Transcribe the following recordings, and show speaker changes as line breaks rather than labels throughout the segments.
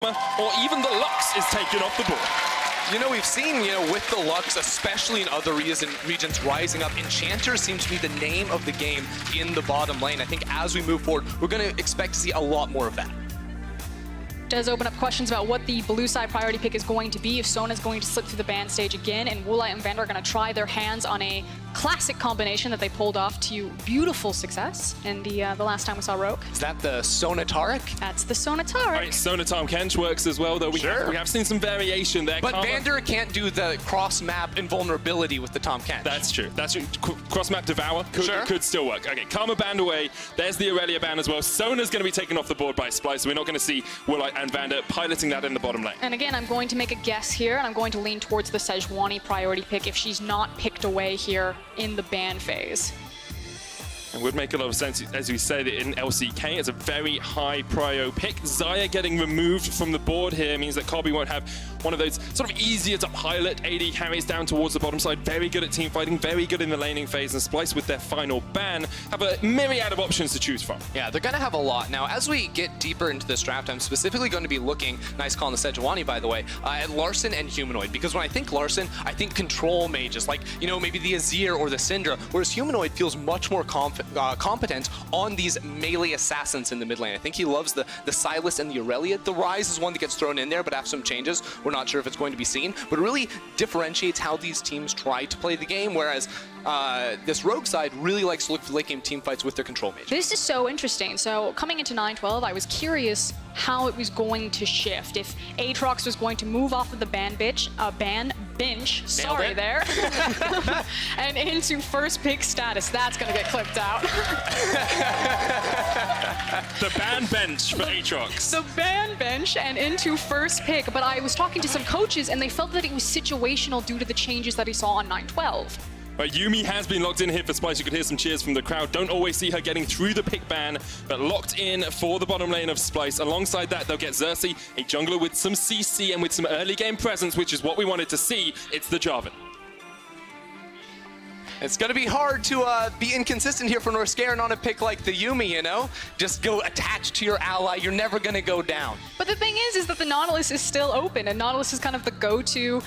or even the Lux is taken off the board.
You know, we've seen, with the Lux, especially in other regions rising up, Enchanters seem to be the name of the game in the bottom lane. I think as we move forward, we're going to expect to see a lot more of that.
Does open up questions about what the blue side priority pick is going to be, if Sona's going to slip through the ban stage again, and Woolite and Vander are going to try their hands on a classic combination that they pulled off to beautiful success in the last time we saw Rogue.
Is that the Sona Taric?
That's the Sona Taric.
Right, Sona Tom Kench works as well, though we have seen some variation there.
But Vander can't do the cross-map invulnerability with the Tom Kench.
That's true. That's true. Cross-map Devour could still work. Okay, Karma banned away. There's the Aurelia ban as well. Sona's going to be taken off the board by Splyce, so we're not going to see Woolite and Vander piloting that in the bottom lane.
And again, I'm going to make a guess here, and I'm going to lean towards the Sejuani priority pick if she's not picked away here in the ban phase.
It would make a lot of sense, as we said, in LCK. It's a very high prio pick. Xayah getting removed from the board here means that Kobe won't have one of those sort of easier to pilot AD carries down towards the bottom side. Very good at team fighting, very good in the laning phase, and Splyce with their final ban have a myriad of options to choose from.
Yeah, they're going to have a lot. Now, as we get deeper into this draft, I'm specifically going to be looking, nice call on the Sejuani, by the way, at Larson and Humanoid, because when I think Larson, I think control mages, like, maybe the Azir or the Syndra, whereas Humanoid feels much more competent on these melee assassins in the mid lane. I think he loves the Sylas and the Aurelia. The Rise is one that gets thrown in there, but after some changes, we're not sure if it's going to be seen. But it really differentiates how these teams try to play the game, whereas this Rogue side really likes to look for late game team fights with their control mage.
This is so interesting. So coming into 9-12, I was curious how it was going to shift. If Aatrox was going to move off of the ban bench, and into first pick status. That's going to get clipped out.
The ban bench for Aatrox.
The ban bench and into first pick. But I was talking to some coaches, and they felt that it was situational due to the changes that he saw on 9-12.
Right, Yuumi has been locked in here for Splyce. You could hear some cheers from the crowd. Don't always see her getting through the pick ban, but locked in for the bottom lane of Splyce. Alongside that, they'll get Xerxes, a jungler with some CC and with some early game presence, which is what we wanted to see. It's the Jarvan.
It's going to be hard to be inconsistent here for Norscaron on a pick like the Yuumi, Just go attached to your ally. You're never going to go down.
But the thing is that the Nautilus is still open, and Nautilus is kind of the go-to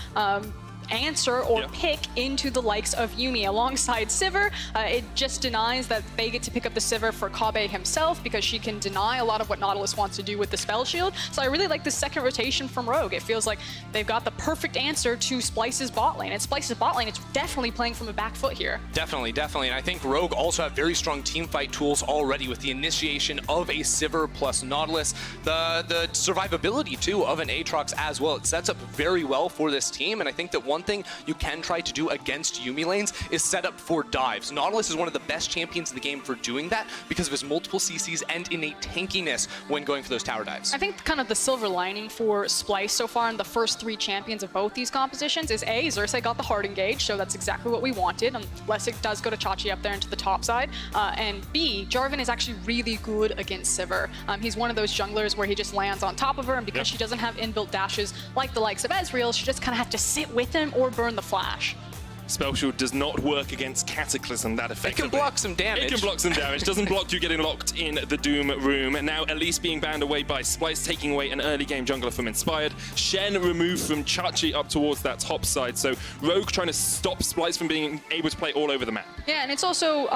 answer or pick into the likes of Yuumi alongside Sivir. It just denies that they get to pick up the Sivir for Kabe himself, because she can deny a lot of what Nautilus wants to do with the spell shield. So I really like the second rotation from Rogue. It feels like they've got the perfect answer to Splyce's bot lane. And Splyce's bot lane, it's definitely playing from a back foot here.
Definitely. And I think Rogue also have very strong team fight tools already with the initiation of a Sivir plus Nautilus. The survivability too of an Aatrox as well. It sets up very well for this team, and I think that one thing you can try to do against Yuumi lanes is set up for dives. Nautilus is one of the best champions in the game for doing that because of his multiple CCs and innate tankiness when going for those tower dives.
I think kind of the silver lining for Splyce so far in the first three champions of both these compositions is A, Xerxes got the hard engage, so that's exactly what we wanted, unless it does go to Chachi up there into the top side. And B, Jarvan is actually really good against Sivir. He's one of those junglers where he just lands on top of her, and because she doesn't have inbuilt dashes like the likes of Ezreal, she just kind of have to sit with him or burn the flash.
Spell Shield does not work against Cataclysm that effectively.
It can block some damage.
It can block some damage. Doesn't block you getting locked in the Doom room. And now Elise being banned away by Splyce, taking away an early game jungler from Inspired. Shen removed from Chachi up towards that top side. So Rogue trying to stop Splyce from being able to play all over the map.
Yeah, and it's also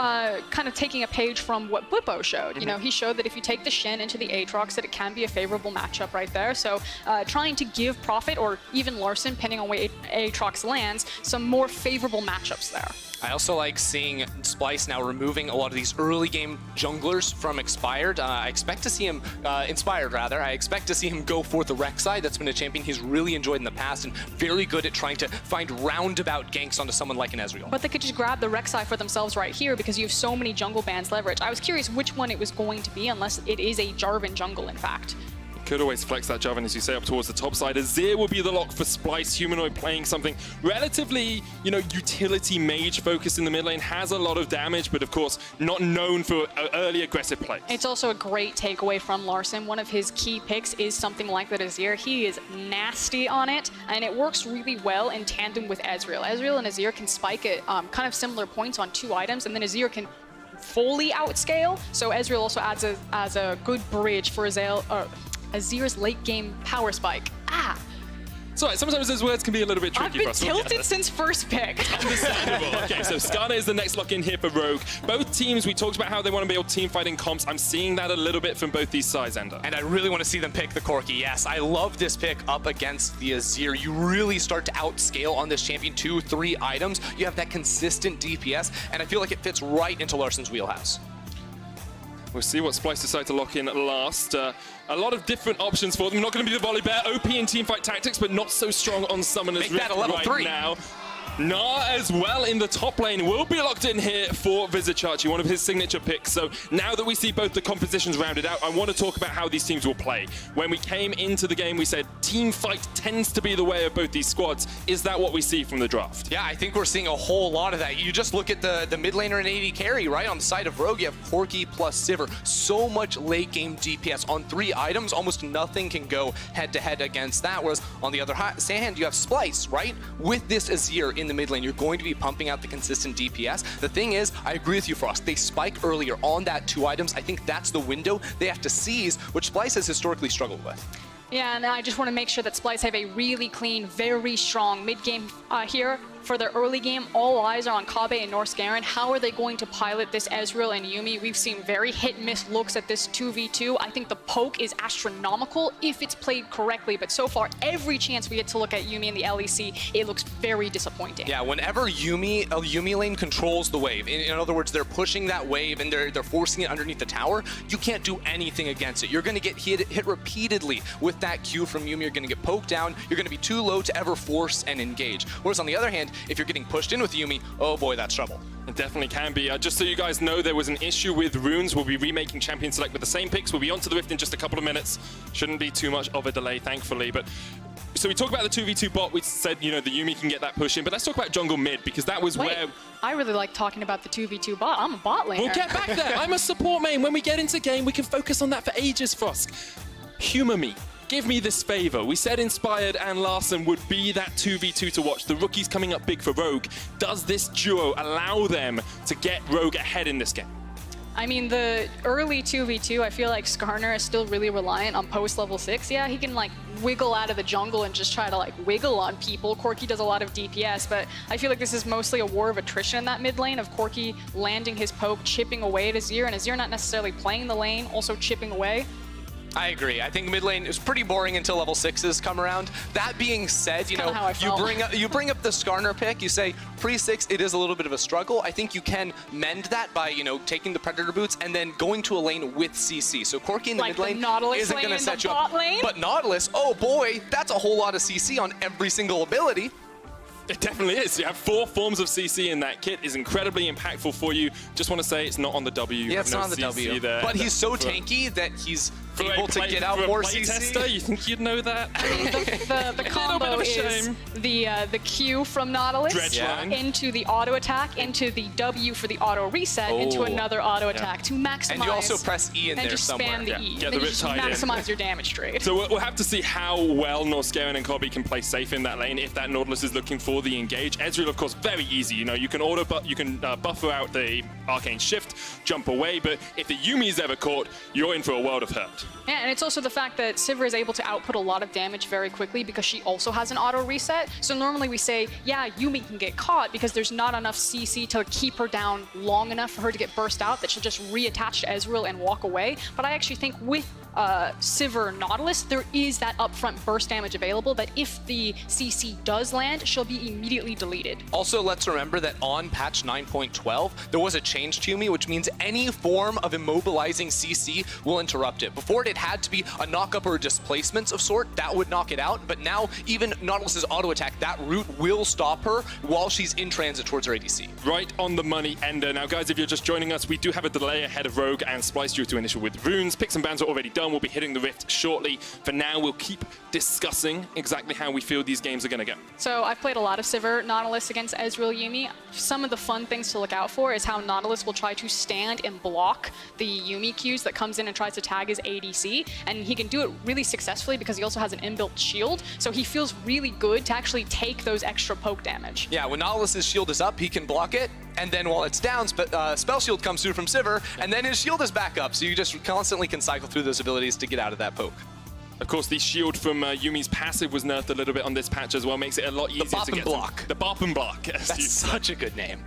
kind of taking a page from what Bwipo showed. He showed that if you take the Shen into the Aatrox, that it can be a favorable matchup right there. So trying to give Prophet or even Larson, depending on where Aatrox lands, some more favorable matchups there.
I also like seeing Splyce now removing a lot of these early game junglers from Expired. I expect to see him, Inspired rather, I expect to see him go for the Rek'Sai. That's been a champion he's really enjoyed in the past and very good at trying to find roundabout ganks onto someone like an Ezreal.
But they could just grab the Rek'Sai for themselves right here because you have so many jungle bans leverage. I was curious which one it was going to be, unless it is a Jarvan jungle in fact.
Could always flex that Jarvan, as you say, up towards the top side. Azir will be the lock for Splyce. Humanoid playing something relatively, utility mage focused in the mid lane. Has a lot of damage, but of course, not known for early aggressive plays.
It's also a great takeaway from Larson. One of his key picks is something like that Azir. He is nasty on it, and it works really well in tandem with Ezreal. Ezreal and Azir can spike at kind of similar points on two items, and then Azir can fully outscale. So Ezreal also adds as a good bridge for Azir's late game power spike. Ah!
So sometimes those words can be a little bit tricky
I've been
for us. We'll get
tilted
there.
since first pick.
Understandable. Okay, so Skarner is the next lock in here for Rogue. Both teams, we talked about how they want to be able to team fight in comps. I'm seeing that a little bit from both these sides, Ender.
And I really want to see them pick the Corki. Yes, I love this pick up against the Azir. You really start to outscale on this champion 2-3 items. You have that consistent DPS, and I feel like it fits right into Larsen's wheelhouse.
We'll see what Splyce decide to lock in last. A lot of different options for them. Not going to be the volley bear. OP in teamfight tactics, but not so strong on summoners.
Make that a level 3
now. Nah as well in the top lane will be locked in here for Vizichachi, one of his signature picks. So now that we see both the compositions rounded out, I want to talk about how these teams will play. When we came into the game, we said team fight tends to be the way of both these squads. Is that what we see from the draft?
Yeah, I think we're seeing a whole lot of that. You just look at the mid laner and AD carry, right? On the side of Rogue, you have Corki plus Sivir. So much late game DPS on 3 items, almost nothing can go head to head against that. Whereas on the other hand, you have Splyce, right? With this Azir in the mid lane, you're going to be pumping out the consistent DPS. The thing is, I agree with you, Frost. They spike earlier on that 2 items. I think that's the window they have to seize, which Splyce has historically struggled with.
Yeah, and I just want to make sure that Splyce have a really clean, very strong mid-game here. For their early game, all eyes are on Kobbe and North Garen. How are they going to pilot this Ezreal and Yuumi? We've seen very hit-miss looks at this 2v2. I think the poke is astronomical if it's played correctly, but so far, every chance we get to look at Yuumi in the LEC, it looks very disappointing.
Yeah, whenever Yuumi lane controls the wave, in other words, they're pushing that wave and they're forcing it underneath the tower, you can't do anything against it. You're going to get hit repeatedly with that Q from Yuumi. You're going to get poked down. You're going to be too low to ever force and engage. Whereas on the other hand, if you're getting pushed in with Yuumi, oh boy, that's trouble.
It definitely can be. Just so you guys know, there was an issue with runes. We'll be remaking Champion Select with the same picks. We'll be onto the Rift in just a couple of minutes. Shouldn't be too much of a delay, thankfully. But so we talked about the 2v2 bot. We said, you know, the Yuumi can get that push in. But let's talk about jungle mid, because that was where...
I really like talking about the 2v2 bot. I'm a bot laner.
We'll get back there. I'm a support main. When we get into game, we can focus on that for ages, Frost. Humor me. Give me this favor. We said Inspired and Larsen would be that 2v2 to watch. The rookies coming up big for Rogue. Does this duo allow them to get Rogue ahead in this game?
I mean, the early 2v2, I feel like Skarner is still really reliant on post level 6. Yeah, he can like wiggle out of the jungle and just try to like wiggle on people. Corki does a lot of DPS, but I feel like this is mostly a war of attrition in that mid lane of Corki landing his poke, chipping away at Azir, and Azir not necessarily playing the lane, also chipping away.
I agree. I think mid lane is pretty boring until level 6s come around. That being said, you know, you bring up the Skarner pick. You say pre-6, it is a little bit of a struggle. I think you can mend that by, you know, taking the Predator boots and then going to a lane with CC. So Corki in the mid lane isn't going to set you up. But Nautilus, oh boy, that's a whole lot of CC on every single ability.
It definitely is. You have 4 forms of CC in that kit. Is incredibly impactful for you. Just want to say it's not on the W.
Yeah, it's not on the W. There. But he's so tanky that he's able to get out more CC.
Tester, you think you'd know that?
the combo is the Q from Nautilus into the auto attack, into the W for the auto reset, into another auto attack to maximize.
And you also press E in there somewhere.
And just spam the E.
Get
and
the
then just maximize your damage trade.
So we'll have to see how well North Garen and Kobbe can play safe in that lane if that Nautilus is looking for the engage. Ezreal, of course, very easy. You know, you can buffer out the Arcane Shift, jump away, but if the Yuumi is ever caught, you're in for a world of hurt.
Yeah, and it's also the fact that Sivir is able to output a lot of damage very quickly because she also has an auto reset. So normally we say, yeah, Yuumi can get caught because there's not enough CC to keep her down long enough for her to get burst out that she'll just reattach to Ezreal and walk away. But I actually think with Sivir Nautilus, there is that upfront burst damage available that if the CC does land, she'll be immediately deleted.
Also, let's remember that on patch 9.12, there was a change to Yuumi, which means any form of immobilizing CC will interrupt it. Before it had to be a knock-up or a displacements of sort, that would knock it out, but now even Nautilus's auto attack, that route will stop her while she's in transit towards her ADC.
Right on the money, Ender. Now, guys, if you're just joining us, we do have a delay ahead of Rogue and Splyce due to initial with runes. Picks and bans are already done. We'll be hitting the Rift shortly. For now, we'll keep discussing exactly how we feel these games are going to go.
So I've played a lot of Sivir Nautilus against Ezreal Yuumi. Some of the fun things to look out for is how Nautilus will try to stand and block the Yuumi Qs that comes in and tries to tag his ADC, and he can do it really successfully because he also has an inbuilt shield, so he feels really good to actually take those extra poke damage.
Yeah, when Nautilus's shield is up, he can block it, and then while it's down, Spell Shield comes through from Sivir, and then his shield is back up, so you just constantly can cycle through those abilities to get out of that poke.
Of course, the shield from Yumi's passive was nerfed a little bit on this patch as well, makes it a lot easier
bop
to
and
get
block.
The bop and block.
That's such a good name.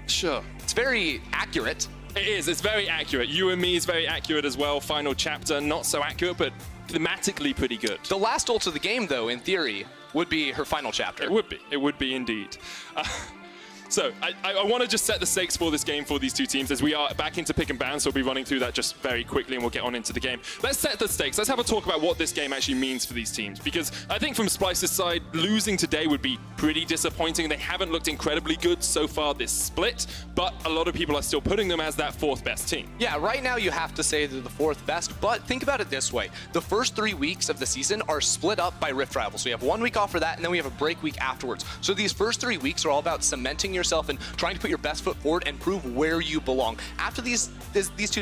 Sure.
It's very accurate.
It is. It's very accurate. You and Me is very accurate as well. Final chapter, not so accurate, but thematically pretty good.
The last ult of the game, though, in theory, would be her final chapter.
It would be. It would be indeed. So I want to just set the stakes for this game for these two teams as we are back into pick and ban, so we'll be running through that just very quickly and we'll get on into the game. Let's set the stakes. Let's have a talk about what this game actually means for these teams, because I think from Splyce's side, losing today would be pretty disappointing. They haven't looked incredibly good so far this split, but a lot of people are still putting them as that fourth best team.
Yeah, right now you have to say they're the fourth best, but think about it this way. The first 3 weeks of the season are split up by Rift Rivals. We have 1 week off for that, and then we have a break week afterwards. So these first 3 weeks are all about cementing yourself and trying to put your best foot forward and prove where you belong. After these 2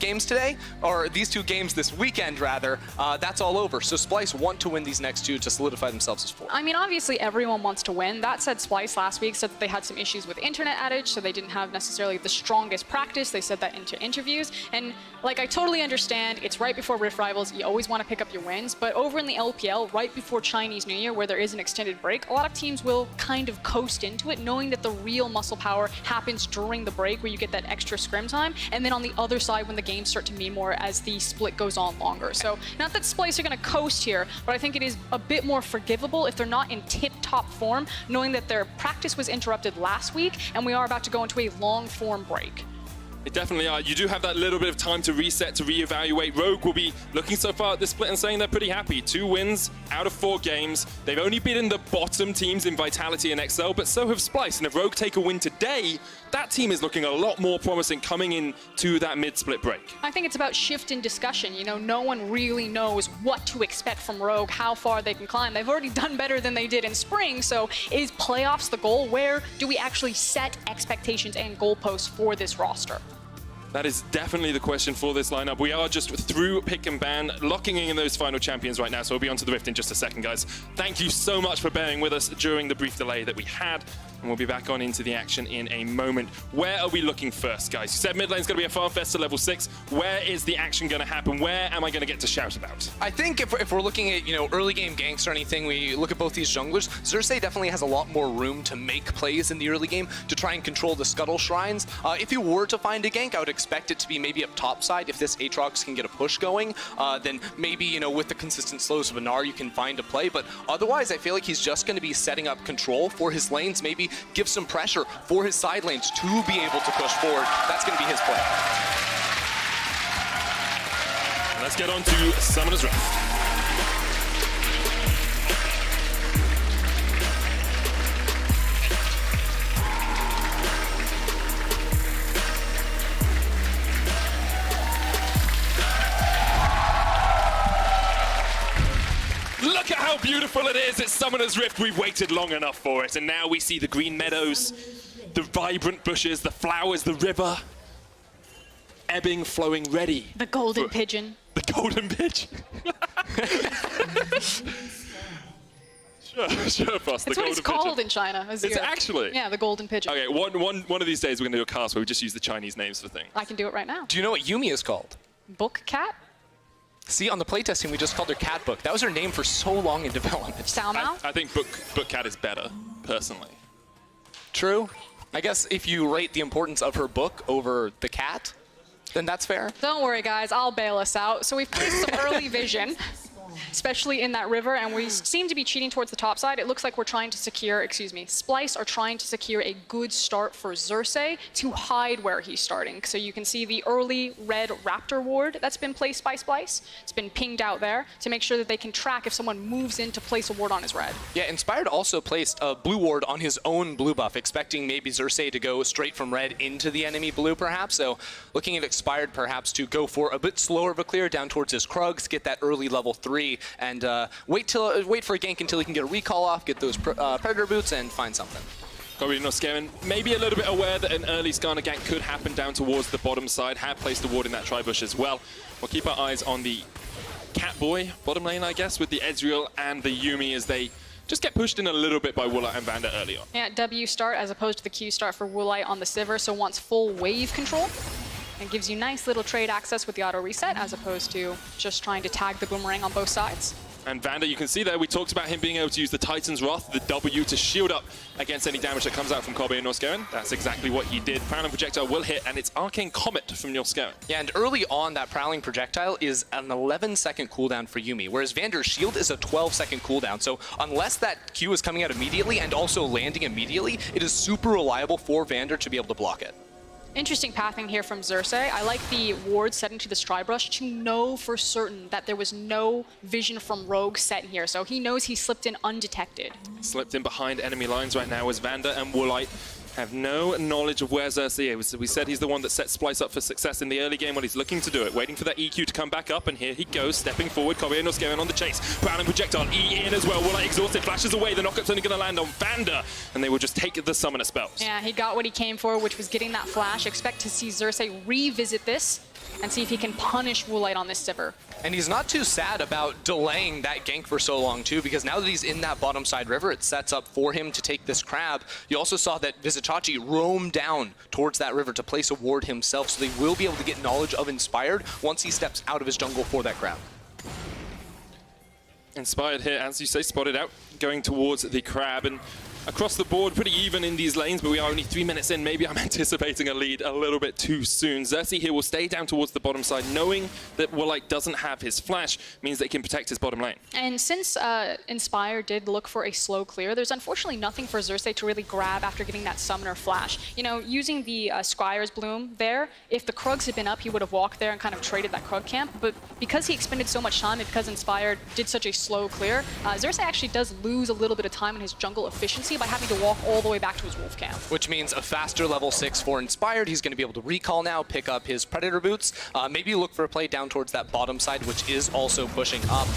games today, or these 2 games this weekend rather, that's all over. So Splyce want to win these next 2 to solidify themselves as 4.
I mean, obviously everyone wants to win. That said, Splyce last week said that they had some issues with internet outage, so they didn't have necessarily the strongest practice. They said that into interviews. And like, I totally understand, it's right before Rift Rivals, you always want to pick up your wins, but over in the LPL, right before Chinese New Year, where there is an extended break, a lot of teams will kind of coast into it, knowing that the real muscle power happens during the break where you get that extra scrim time, and then on the other side when the games start to mean more as the split goes on longer. So not that Splyce are going to coast here, but I think it is a bit more forgivable if they're not in tip-top form, knowing that their practice was interrupted last week and we are about to go into a long-form break.
It definitely are. You do have that little bit of time to reset, to reevaluate. Rogue will be looking so far at this split and saying they're pretty happy. 2 wins out of 4 games. They've only beaten the bottom teams in Vitality and Excel, but so have Splyce. And if Rogue take a win today, that team is looking a lot more promising coming into that mid-split break.
I think it's about shift in discussion. You know, no one really knows what to expect from Rogue, how far they can climb. They've already done better than they did in spring, so is playoffs the goal? Where do we actually set expectations and goalposts for this roster?
That is definitely the question for this lineup. We are just through pick and ban, locking in those final champions right now, so we'll be on to the Rift in just a second, guys. Thank you so much for bearing with us during the brief delay that we had, and we'll be back on into the action in a moment. Where are we looking first, guys? You said mid lane's going to be a Farm Fest to level 6. Where is the action going to happen? Where am I going to get to shout about?
I think if we're looking at, early game ganks or anything, we look at both these junglers, Xerxes definitely has a lot more room to make plays in the early game to try and control the Scuttle Shrines. If you were to find a gank, I would expect it to be maybe up top side. If this Aatrox can get a push going, then maybe, with the consistent slows of Anar, you can find a play. But otherwise, I feel like he's just going to be setting up control for his lanes, maybe give some pressure for his side lanes to be able to push forward. That's going to be his play.
Let's get on to Summoner's Rift. Look at how beautiful it is. It's Summoner's Rift. We've waited long enough for it. And now we see the green meadows, the vibrant bushes, the flowers, the river, ebbing, flowing, ready.
The golden pigeon.
The golden pigeon. Sure, Frost.
That's what it's called in China.
Is it actually?
Yeah, the golden pigeon.
Okay, one of these days we're going to do a cast where we just use the Chinese names for things.
I can do it right now.
Do you know what Yumi is called?
Book cat?
See, on the playtesting, we just called her Cat Book. That was her name for so long in development.
Sao Mao?
I think Book Cat is better, personally.
True. I guess if you rate the importance of her book over the cat, then that's fair.
Don't worry, guys. I'll bail us out. So we've placed some early vision, especially in that river, and we seem to be cheating towards the top side. It looks like we're trying to secure, Splyce are trying to secure a good start for Xerxes to hide where he's starting. So you can see the early red Raptor ward that's been placed by Splyce. It's been pinged out there to make sure that they can track if someone moves in to place a ward on his red.
Yeah, Inspired also placed a blue ward on his own blue buff, expecting maybe Xerxes to go straight from red into the enemy blue, perhaps. So looking at Inspired, perhaps, to go for a bit slower of a clear down towards his Krugs, get that early level 3, and wait for a gank until he can get a recall off, get those Predator boots, and find something.
Probably not scaring. Maybe a little bit aware that an early Skarner gank could happen down towards the bottom side. Have placed the ward in that tri-bush as well. We'll keep our eyes on the Catboy bottom lane, I guess, with the Ezreal and the Yuumi as they just get pushed in a little bit by Woolite and Vanda early on.
Yeah, W start as opposed to the Q start for Woolite on the Sivir, so wants full wave control. It gives you nice little trade access with the auto reset as opposed to just trying to tag the boomerang on both sides.
And Vander, you can see there, we talked about him being able to use the Titan's Wrath, the W, to shield up against any damage that comes out from Kobe and Norskeren. That's exactly what he did. Prowling Projectile will hit, and it's Arcane Comet from Norskeren.
Yeah, and early on, that Prowling Projectile is an 11-second cooldown for Yuumi, whereas Vander's shield is a 12-second cooldown. So unless that Q is coming out immediately and also landing immediately, it is super reliable for Vander to be able to block it.
Interesting pathing here from Xerxes. I like the ward set into the Stride Brush to know for certain that there was no vision from Rogue set here. So he knows he slipped in undetected.
Slipped in behind enemy lines right now as Vander and Woolite have no knowledge of where Xerxes is. We said he's the one that set Splyce up for success in the early game when he's looking to do it, waiting for that EQ to come back up, and here he goes, stepping forward. Kobe and Norskeren on the chase. Prowling Projectile, E in as well. Woolite exhausted, flashes away. The knockup's only going to land on Vander, and they will just take the summoner spells.
Yeah, he got what he came for, which was getting that flash. Expect to see Xerxes revisit this and see if he can punish Woolite on this Sivir.
And he's not too sad about delaying that gank for so long, too, because now that he's in that bottom side river, it sets up for him to take this crab. You also saw that Vizicachi roam down towards that river to place a ward himself, so they will be able to get knowledge of Inspired once he steps out of his jungle for that crab.
Inspired here, as you say, spotted out, going towards the crab, and across the board, pretty even in these lanes, but we are only 3 minutes in. Maybe I'm anticipating a lead a little bit too soon. Xerxes here will stay down towards the bottom side, knowing that Woolite doesn't have his flash, means that he can protect his bottom lane. And
since Inspire did look for a slow clear, there's unfortunately nothing for Xerxes to really grab after getting that summoner flash. You know, using the Squire's Bloom there, if the Krugs had been up, he would have walked there and kind of traded that Krug camp, but because he expended so much time and because Inspire did such a slow clear, Xerxes actually does lose a little bit of time in his jungle efficiency by having to walk all the way back to his wolf camp.
Which means a faster level 6 for Inspired. He's going to be able to recall now, pick up his Predator boots, maybe look for a play down towards that bottom side, which is also pushing up.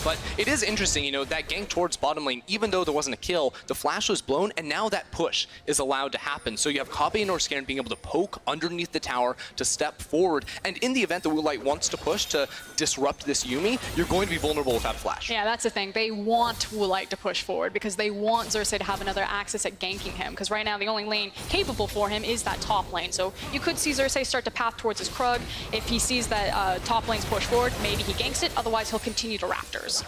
But it is interesting, you know, that gank towards bottom lane, even though there wasn't a kill, the flash was blown, and now that push is allowed to happen. So you have Kabe and Norskeren being able to poke underneath the tower to step forward, and in the event that Woolite wants to push to disrupt this Yuumi, you're going to be vulnerable without flash.
Yeah, that's the thing. They want Woolite to push forward because they want Xerxes to have another access at ganking him, because right now the only lane capable for him is that top lane. So you could see Xerxes start to path towards his Krug. If he sees that top lane's push forward, maybe he ganks it, otherwise he'll continue to Raptors.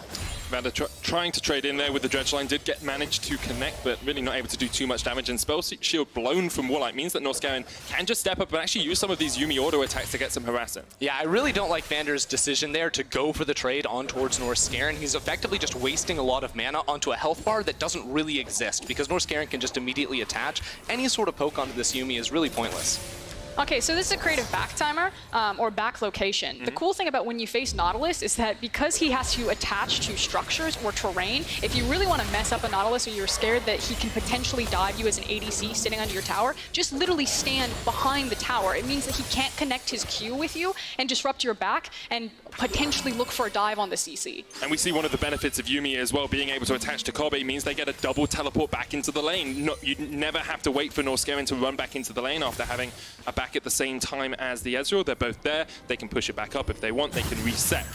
Vander trying to trade in there with the dredge line, did manage to connect, but really not able to do too much damage. And spell shield blown from Woolite means that Norskeren can just step up and actually use some of these Yuumi auto attacks to get some harassing.
Yeah, I really don't like Vander's decision there to go for the trade on towards Norskeren. He's effectively just wasting a lot of mana onto a health bar that doesn't really exist, because Norskeren can just immediately attach. Any sort of poke onto this Yuumi is really pointless.
Okay, so this is a creative back timer, or back location. The cool thing about when you face Nautilus is that because he has to attach to structures or terrain, if you really want to mess up a Nautilus or you're scared that he can potentially dive you as an ADC sitting under your tower, just literally stand behind the tower. It means that he can't connect his Q with you and disrupt your back and potentially look for a dive on the CC.
And we see one of the benefits of Yuumi as well, being able to attach to Kobe means they get a double teleport back into the lane. You never have to wait for Norskeren to run back into the lane after having a back at the same time as the Ezreal. They're both there. They can push it back up if they want. They can reset.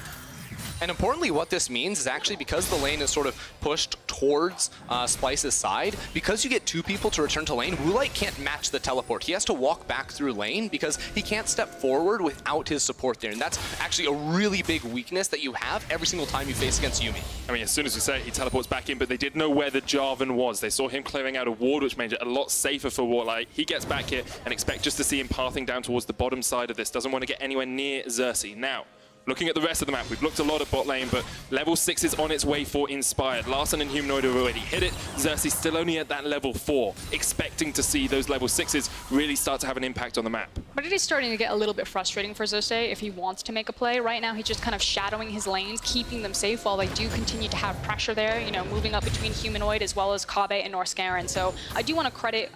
And importantly, what this means is actually because the lane is sort of pushed towards Splyce's side, because you get two people to return to lane, Woolite can't match the teleport. He has to walk back through lane because he can't step forward without his support there. And that's actually a really big weakness that you have every single time you face against Yuumi.
I mean, as soon as we say it, he teleports back in, but they did know where the Jarvan was. They saw him clearing out a ward, which made it a lot safer for Woolite. He gets back here and expect just to see him pathing down towards the bottom side of this. Doesn't want to get anywhere near Xerxes. Now, looking at the rest of the map, we've looked a lot at bot lane, but level 6 is on its way for Inspired. Larson and Humanoid have already hit it. Xerxes still only at that level 4, expecting to see those level 6s really start to have an impact on the map.
But it is starting to get a little bit frustrating for Xerxes if he wants to make a play. Right now, he's just kind of shadowing his lanes, keeping them safe while they do continue to have pressure there, you know, moving up between Humanoid as well as Kabe and Norskeren. So I do want to credit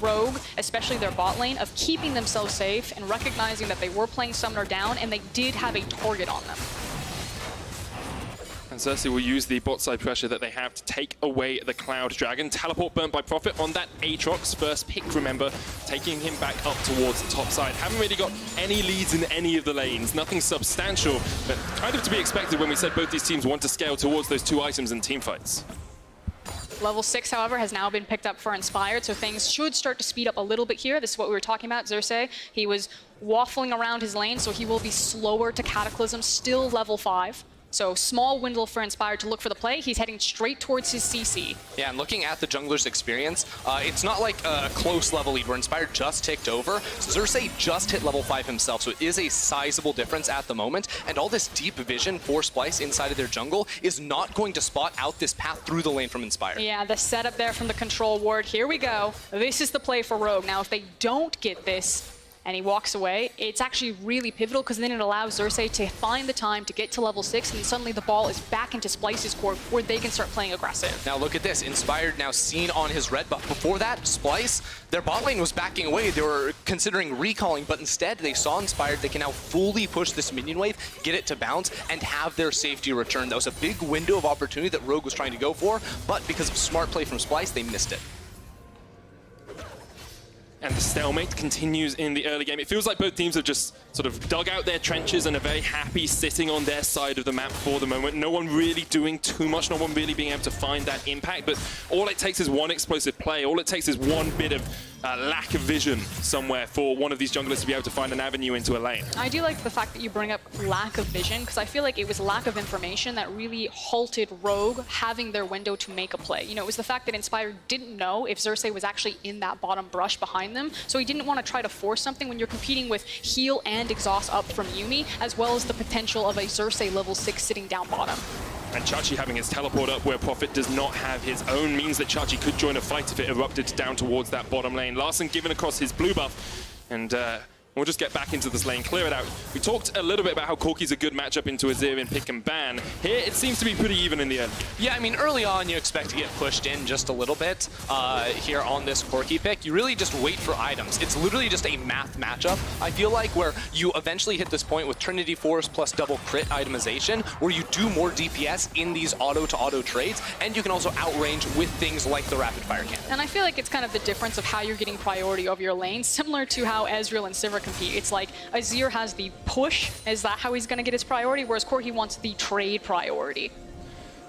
Rogue, especially their bot lane, of keeping themselves safe and recognizing that they were playing Summoner down and they did have a target on them.
And Xerxes will use the bot side pressure that they have to take away the Cloud Dragon. Teleport burnt by Prophet on that Aatrox. First pick, remember, taking him back up towards the top side. Haven't really got any leads in any of the lanes. Nothing substantial, but kind of to be expected when we said both these teams want to scale towards those two items in team fights.
Level 6, however, has now been picked up for Inspired, so things should start to speed up a little bit here. This is what we were talking about, Xerxes. He was waffling around his lane, so he will be slower to Cataclysm, still level 5. So small window for Inspired to look for the play. He's heading straight towards his CC.
Yeah, and looking at the jungler's experience, it's not like a close level lead where Inspired just ticked over. Xerxes just hit level 5 himself, so it is a sizable difference at the moment. And all this deep vision for Splyce inside of their jungle is not going to spot out this path through the lane from Inspired.
Yeah, the setup there from the control ward. Here we go. This is the play for Rogue. Now, if they don't get this, and he walks away, it's actually really pivotal because then it allows Xerxes to find the time to get to level 6, and then suddenly the ball is back into Splyce's court where they can start playing aggressive.
Now look at this, Inspired now seen on his red buff. Before that, Splyce, their bot lane was backing away. They were considering recalling, but instead they saw Inspired. They can now fully push this minion wave, get it to bounce, and have their safety return. That was a big window of opportunity that Rogue was trying to go for, but because of smart play from Splyce, they missed it.
And the stalemate continues in the early game. It feels like both teams have just sort of dug out their trenches and are very happy sitting on their side of the map for the moment. No one really doing too much, no one really being able to find that impact. But all it takes is one explosive play. All it takes is one bit of lack of vision somewhere for one of these junglers to be able to find an avenue into a lane.
I do like the fact that you bring up lack of vision, because I feel like it was lack of information that really halted Rogue having their window to make a play. You know, it was the fact that Inspired didn't know if Xerxes was actually in that bottom brush behind them, so he didn't want to try to force something when you're competing with heal and exhaust up from Yuumi, as well as the potential of a Xerxes level 6 sitting down bottom.
And Chachi having his teleport up where Prophet does not have his own means that Chachi could join a fight if it erupted down towards that bottom lane. Larson given across his blue buff, and we'll just get back into this lane, clear it out. We talked a little bit about how Corki's a good matchup into Azir in pick and ban. Here, it seems to be pretty even in the end.
Yeah, I mean, early on, you expect to get pushed in just a little bit here on this Corki pick. You really just wait for items. It's literally just a math matchup, I feel like, where you eventually hit this point with Trinity Force plus double crit itemization, where you do more DPS in these auto-to-auto trades, and you can also outrange with things like the rapid fire cannon.
And I feel like it's kind of the difference of how you're getting priority over your lane, similar to how Ezreal and Sivir compete. It's like Azir has the push, is that how he's going to get his priority, whereas Corki wants the trade priority.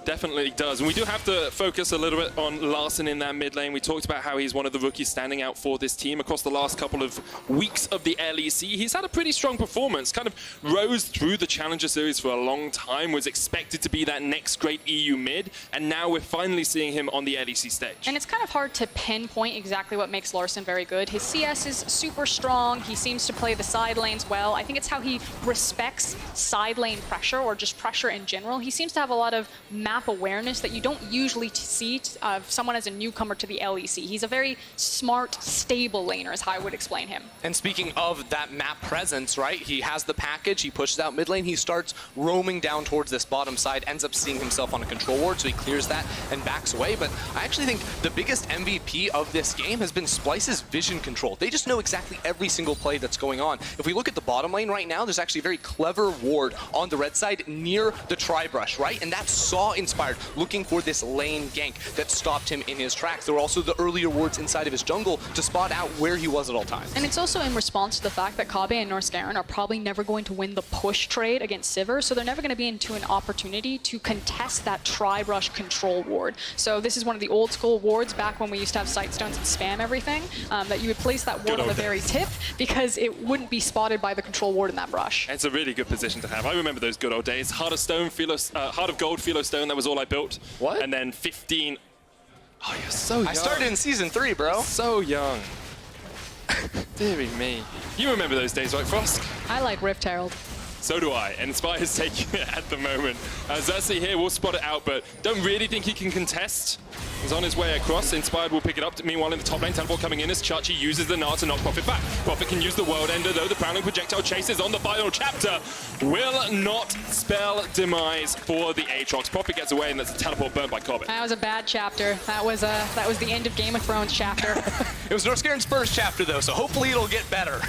Definitely does. And we do have to focus a little bit on Larson in that mid lane. We talked about how he's one of the rookies standing out for this team across the last couple of weeks of the LEC. He's had a pretty strong performance, kind of rose through the Challenger Series for a long time, was expected to be that next great EU mid, and now we're finally seeing him on the LEC stage.
And it's kind of hard to pinpoint exactly what makes Larson very good. His CS is super strong. He seems to play the side lanes well. I think it's how he respects side lane pressure, or just pressure in general. He seems to have a lot of map awareness that you don't usually see of someone as a newcomer to the LEC. He's a very smart, stable laner, is how I would explain him.
And speaking of that map presence, right, he has the package, he pushes out mid lane, he starts roaming down towards this bottom side, ends up seeing himself on a control ward, so he clears that and backs away. But I actually think the biggest MVP of this game has been Splyce's vision control. They just know exactly every single play that's going on. If we look at the bottom lane right now, there's actually a very clever ward on the red side near the tri-brush, right? And that saw Inspired looking for this lane gank that stopped him in his tracks. There were also the earlier wards inside of his jungle to spot out where he was at all times.
And it's also in response to the fact that Kabe and Norskaren are probably never going to win the push trade against Sivir, so they're never going to be into an opportunity to contest that tri-brush control ward. So this is one of the old school wards back when we used to have sight stones and spam everything, that you would place that ward on the very tip because it wouldn't be spotted by the control ward in that brush.
It's a really good position to have. I remember those good old days. Heart of Stone, Heart of Gold, Philo Stone, that was all I built.
What?
And then 15. Oh, you're so young.
I started in season 3, bro.
So young. Deary me. You remember those days, right, Frost?
I like Rift Herald.
So do I, and Spy is taking it at the moment. Xerxes here will spot it out, but don't really think he can contest. He's on his way across. Inspired will pick it up. Meanwhile, in the top lane, teleport coming in as Chachi uses the Nard to knock Prophet back. Prophet can use the World Ender, though. The Prowling Projectile chases on the final chapter. Will not spell demise for the Aatrox. Prophet gets away, and that's a teleport burned by Corbett.
That was a bad chapter. That was the end of Game of Thrones chapter.
It was Norskaren's first chapter, though, so hopefully it'll get better.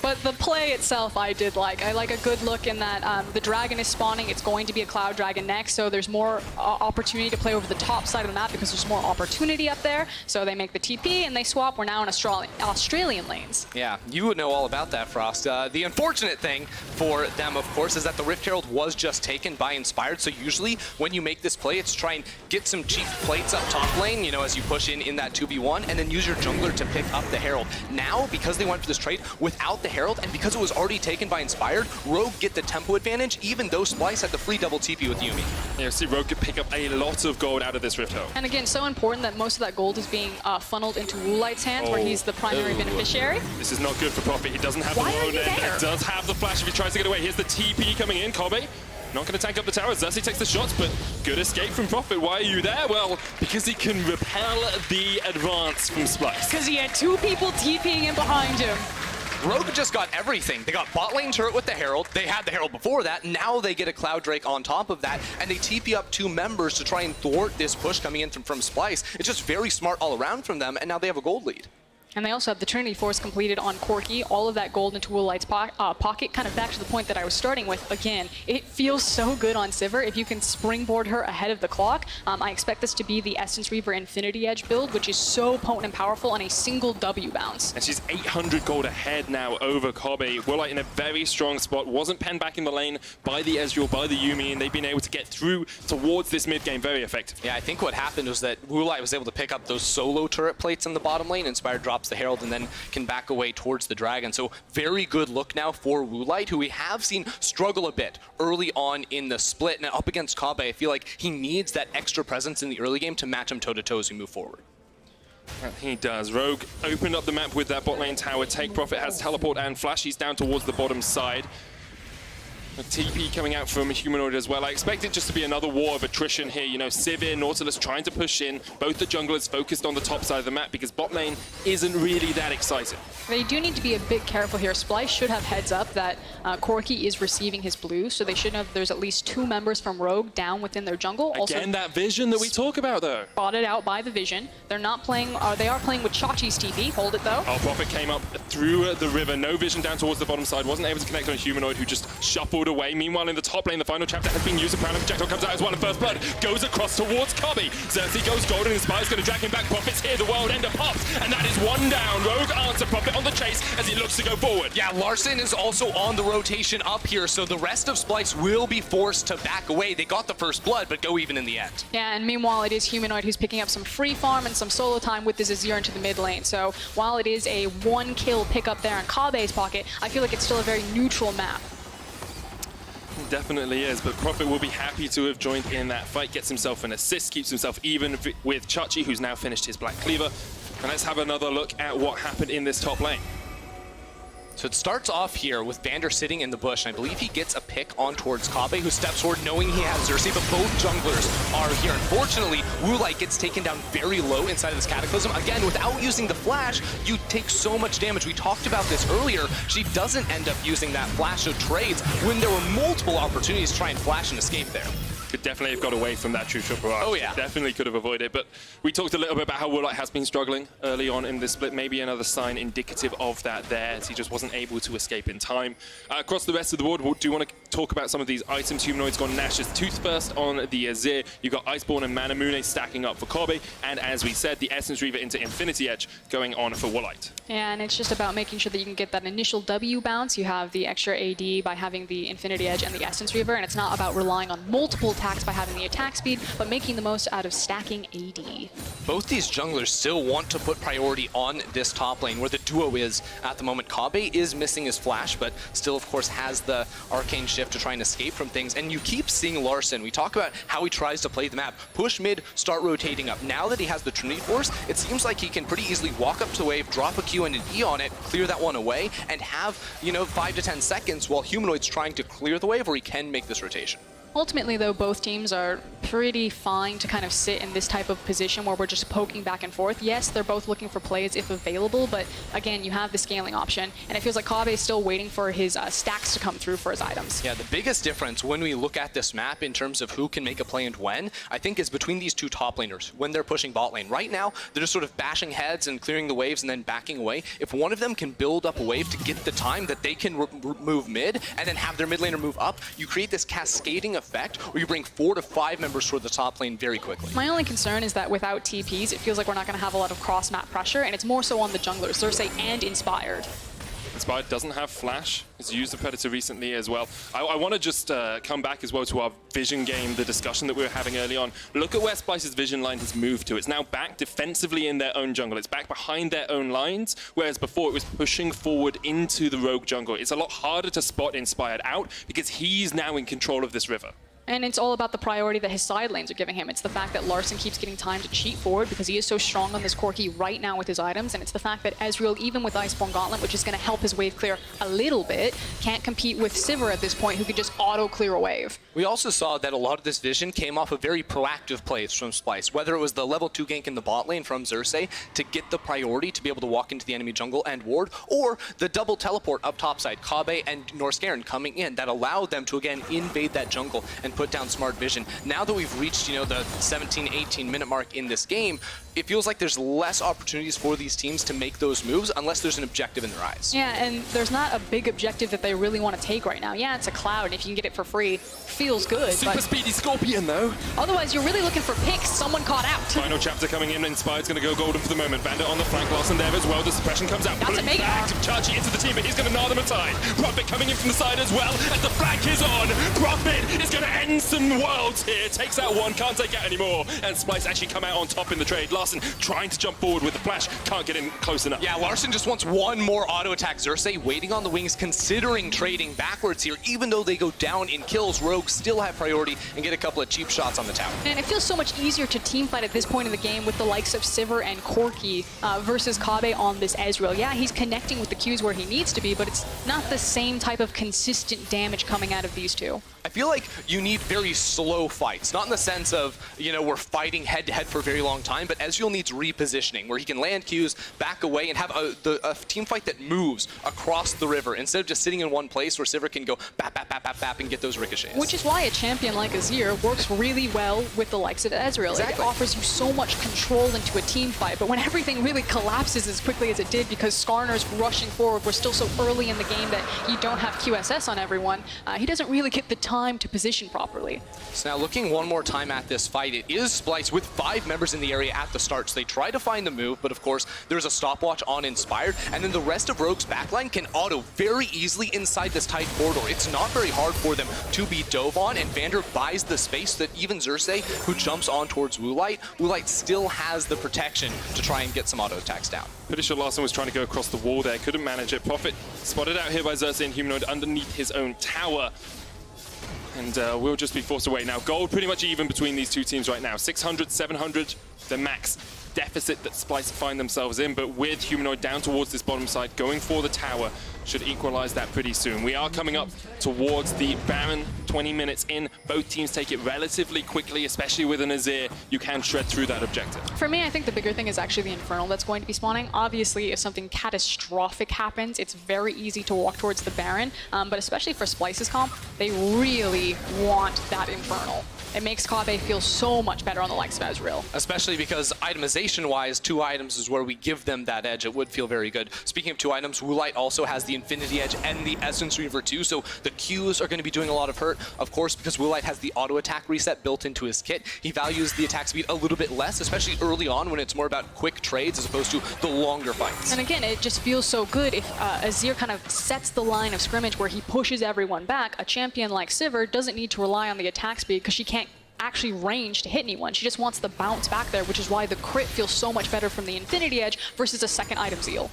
But But the play itself I did like. I like a good look in that the dragon is spawning. It's going to be a cloud dragon next, so there's more opportunity to play over the top side of the map because there's more opportunity up there. So they make the TP and they swap. We're now in Australian lanes.
Yeah, you would know all about that, Frost. The unfortunate thing for them, of course, is that the Rift Herald was just taken by Inspired. So usually when you make this play, it's try and get some cheap plates up top lane, you know, as you push in that 2v1, and then use your jungler to pick up the Herald. Now, because they went for this trade without the Herald, and because it was already taken by Inspired, Rogue get the tempo advantage, even though Splyce had the free double TP with Yuumi.
Yeah, see, Rogue could pick up a lot of gold out of this Rift Herald.
And again, so important that most of that gold is being funneled into Woollight's hands, where he's the primary beneficiary.
This is not good for Prophet. He doesn't have
Why
the
are
load
you
end.
there?
He does have the flash if he tries to get away. Here's the TP coming in. Kobe not going to tank up the tower. Xerxes takes the shots, but good escape from Prophet. Why are you there? Well, because he can repel the advance from Splyce.
Because he had two people TPing in behind him.
Rogue just got everything. They got bot lane turret with the Herald. They had the Herald before that. Now they get a Cloud Drake on top of that, and they TP up 2 members to try and thwart this push coming in from Splyce. It's just very smart all around from them, and now they have a gold lead.
And they also have the Trinity Force completed on Corki, all of that gold into Woollight's pocket, kind of back to the point that I was starting with. Again, it feels so good on Sivir if you can springboard her ahead of the clock. I expect this to be the Essence Reaver Infinity Edge build, which is so potent and powerful on a single W bounce.
And she's 800 gold ahead now over Kobe. Woollight in a very strong spot. Wasn't penned back in the lane by the Ezreal, by the Yuumi, and they've been able to get through towards this mid game very effectively.
Yeah, I think what happened was that Woollight was able to pick up those solo turret plates in the bottom lane. Inspired drops the Herald and then can back away towards the Dragon. So very good look now for Woollight, who we have seen struggle a bit early on in the split. And up against Kabe, I feel like he needs that extra presence in the early game to match him toe-to-toe as we move forward.
He does. Rogue opened up the map with that bot lane tower. Take Prophet has teleport and flash. He's down towards the bottom side. A TP coming out from a Humanoid as well. I expect it just to be another war of attrition here. You know, Sivir, Nautilus trying to push in. Both the junglers focused on the top side of the map because bot lane isn't really that exciting.
They do need to be a bit careful here. Splyce should have heads up that Corki is receiving his blue, so they should know there's at least 2 members from Rogue down within their jungle.
Again,
also,
that vision that we talk about, though.
Spotted out by the vision. They're not playing, they are playing with Chachi's TP. Hold it, though.
Oh, Prophet came up through the river. No vision down towards the bottom side. Wasn't able to connect on a Humanoid who just shuffled away. Meanwhile, in the top lane, the final chapter has been used. The Crown of Projectile comes out as well, and First Blood goes across towards Cubby. Xerxes goes golden, and Spy's going to drag him back. Prophet's here, the world ender pops, and that is 1 down. Rogue answer Prophet on the chase as he looks to go forward.
Yeah, Larson is also on the rotation up here, so the rest of Splyce will be forced to back away. They got the First Blood, but go even in the end.
Yeah, and meanwhile, it is Humanoid who's picking up some free farm and some solo time with this Azir into the mid lane. So while it is a 1-kill pickup there in Kabe's pocket, I feel like it's still a very neutral map.
Definitely is, but Prophet will be happy to have joined in that fight, gets himself an assist, keeps himself even with Chachi, who's now finished his Black Cleaver. And let's have another look at what happened in this top lane.
So it starts off here with Vander sitting in the bush, and I believe he gets a pick on towards Kabe, who steps forward knowing he has Xerxes, but both junglers are here. Unfortunately, Woollight gets taken down very low inside of this Cataclysm. Again, without using the flash, you take so much damage. We talked about this earlier. She doesn't end up using that flash, so trades when there were multiple opportunities to try and flash and escape there.
Could definitely have got away from that true shot barrage.
Oh, yeah.
Definitely could have avoided. But we talked a little bit about how Woollight has been struggling early on in this split. Maybe another sign indicative of that there, as he just wasn't able to escape in time. Across the rest of the board, do you want to talk about some of these items? Humanoid's gone Nash's Tooth first on the Azir. You've got Iceborne and Manamune stacking up for Kobe. And as we said, the Essence Reaver into Infinity Edge going on for Woollight.
Yeah, and it's just about making sure that you can get that initial W bounce. You have the extra AD by having the Infinity Edge and the Essence Reaver, and it's not about relying on multiple attacks by having the attack speed, but making the most out of stacking AD.
Both these junglers still want to put priority on this top lane, where the duo is at the moment. Kabe is missing his flash, but still, of course, has the arcane shift to try and escape from things. And you keep seeing Larson. We talk about how he tries to play the map. Push mid, start rotating up. Now that he has the Trinity Force, it seems like he can pretty easily walk up to the wave, drop a Q and an E on it, clear that one away, and have, 5 to 10 seconds while Humanoid's trying to clear the wave, where he can make this rotation.
Ultimately, though, both teams are pretty fine to kind of sit in this type of position where we're just poking back and forth. Yes, they're both looking for plays if available, but again, you have the scaling option, and it feels like Kobbe is still waiting for his stacks to come through for his items.
Yeah, the biggest difference when we look at this map in terms of who can make a play and when, I think is between these two top laners when they're pushing bot lane. Right now, they're just sort of bashing heads and clearing the waves and then backing away. If one of them can build up a wave to get the time that they can move mid and then have their mid laner move up, you create this cascading effect where you bring 4 to 5 members toward the top lane very quickly.
My only concern is that without TPs, it feels like we're not going to have a lot of cross-map pressure, and it's more so on the junglers, Xerxes and Inspired.
Inspired doesn't have Flash. He's used the Predator recently as well. I want to just come back as well to our vision game, the discussion that we were having early on. Look at where Splyce's vision line has moved to. It's now back defensively in their own jungle. It's back behind their own lines, whereas before it was pushing forward into the rogue jungle. It's a lot harder to spot Inspired out because he's now in control of this river.
And it's all about the priority that his side lanes are giving him. It's the fact that Larssen keeps getting time to cheat forward because he is so strong on this Corki right now with his items. And it's the fact that Ezreal, even with Iceborne Gauntlet, which is going to help his wave clear a little bit, can't compete with Sivir at this point, who can just auto-clear a wave.
We also saw that a lot of this vision came off of very proactive plays from Splyce, whether it was the level 2 gank in the bot lane from Xerxes to get the priority to be able to walk into the enemy jungle and ward, or the double teleport up topside, Kobbe and Norscairn coming in that allowed them to again invade that jungle and put down smart vision. Now that we've reached, the 17, 18 minute mark in this game, it feels like there's less opportunities for these teams to make those moves unless there's an objective in their eyes.
Yeah, and there's not a big objective that they really want to take right now. Yeah, it's a cloud, and if you can get it for free, feels good.
Super speedy Scorpion, though.
Otherwise, you're really looking for picks. Someone caught out.
Final chapter coming in. Inspired's going to go golden for the moment. Bandit on the flank, Larssen there as well. The suppression comes out.
That's a big
back to Chachi into the team, but he's going to gnaw them aside. Prophet coming in from the side as well as the flank is on. Prophet is going to end some worlds here. Takes out one, can't take out anymore. And Splyce actually come out on top in the trade. Larssen trying to jump forward with the flash. Can't get in close enough.
Yeah, Larssen just wants one more auto attack. Xerxes waiting on the wings, considering trading backwards here. Even though they go down in kills, Rogue still have priority and get a couple of cheap shots on the tower.
And it feels so much easier to teamfight at this point in the game with the likes of Sivir and Corki versus Kobbe on this Ezreal. Yeah, he's connecting with the Qs where he needs to be, but it's not the same type of consistent damage coming out of these two.
I feel like you need very slow fights, not in the sense of, we're fighting head-to-head for a very long time, but Ezreal needs repositioning, where he can land Qs, back away, and have a team fight that moves across the river, instead of just sitting in one place where Sivir can go bap, bap, bap, bap, bap, and get those ricochets.
Which is why a champion like Azir works really well with the likes of Ezreal.
Exactly.
It offers you so much control into a team fight, but when everything really collapses as quickly as it did because Skarner's rushing forward, we're still so early in the game that you don't have QSS on everyone, he doesn't really get the time to position properly.
So now looking one more time at this fight, it is Splyce with 5 members in the area at the start. So they try to find the move, but of course there's a stopwatch on Inspired, and then the rest of Rogue's backline can auto very easily inside this tight corridor. It's not very hard for them to be dove on, and Vander buys the space that even Xerxes, who jumps on towards Woolite still has the protection to try and get some auto attacks down.
Pretty sure Larssen was trying to go across the wall there, couldn't manage it. Prophet spotted out here by Xerxes and Humanoid underneath his own tower. And we'll just be forced away. Now, gold pretty much even between these two teams right now. 600, 700, the max deficit that Splyce find themselves in, but with Humanoid down towards this bottom side, going for the tower, should equalize that pretty soon. We are coming up towards the Baron, 20 minutes in. Both teams take it relatively quickly, especially with an Azir. You can shred through that objective.
For me, I think the bigger thing is actually the Infernal that's going to be spawning. Obviously, if something catastrophic happens, it's very easy to walk towards the Baron, but especially for Splyce's comp, they really want that Infernal. It makes Kobbe feel so much better on the likes of Ezreal.
Especially because itemization-wise, 2 items is where we give them that edge. It would feel very good. Speaking of 2 items, Woolite also has the Infinity Edge and the Essence Reaver too, so the Qs are going to be doing a lot of hurt. Of course, because Woolite has the auto attack reset built into his kit, he values the attack speed a little bit less, especially early on when it's more about quick trades as opposed to the longer fights.
And again, it just feels so good if Azir kind of sets the line of scrimmage where he pushes everyone back. A champion like Sivir doesn't need to rely on the attack speed because she can't actually range to hit anyone. She just wants the bounce back there, which is why the crit feels so much better from the Infinity Edge versus a second item Zeal.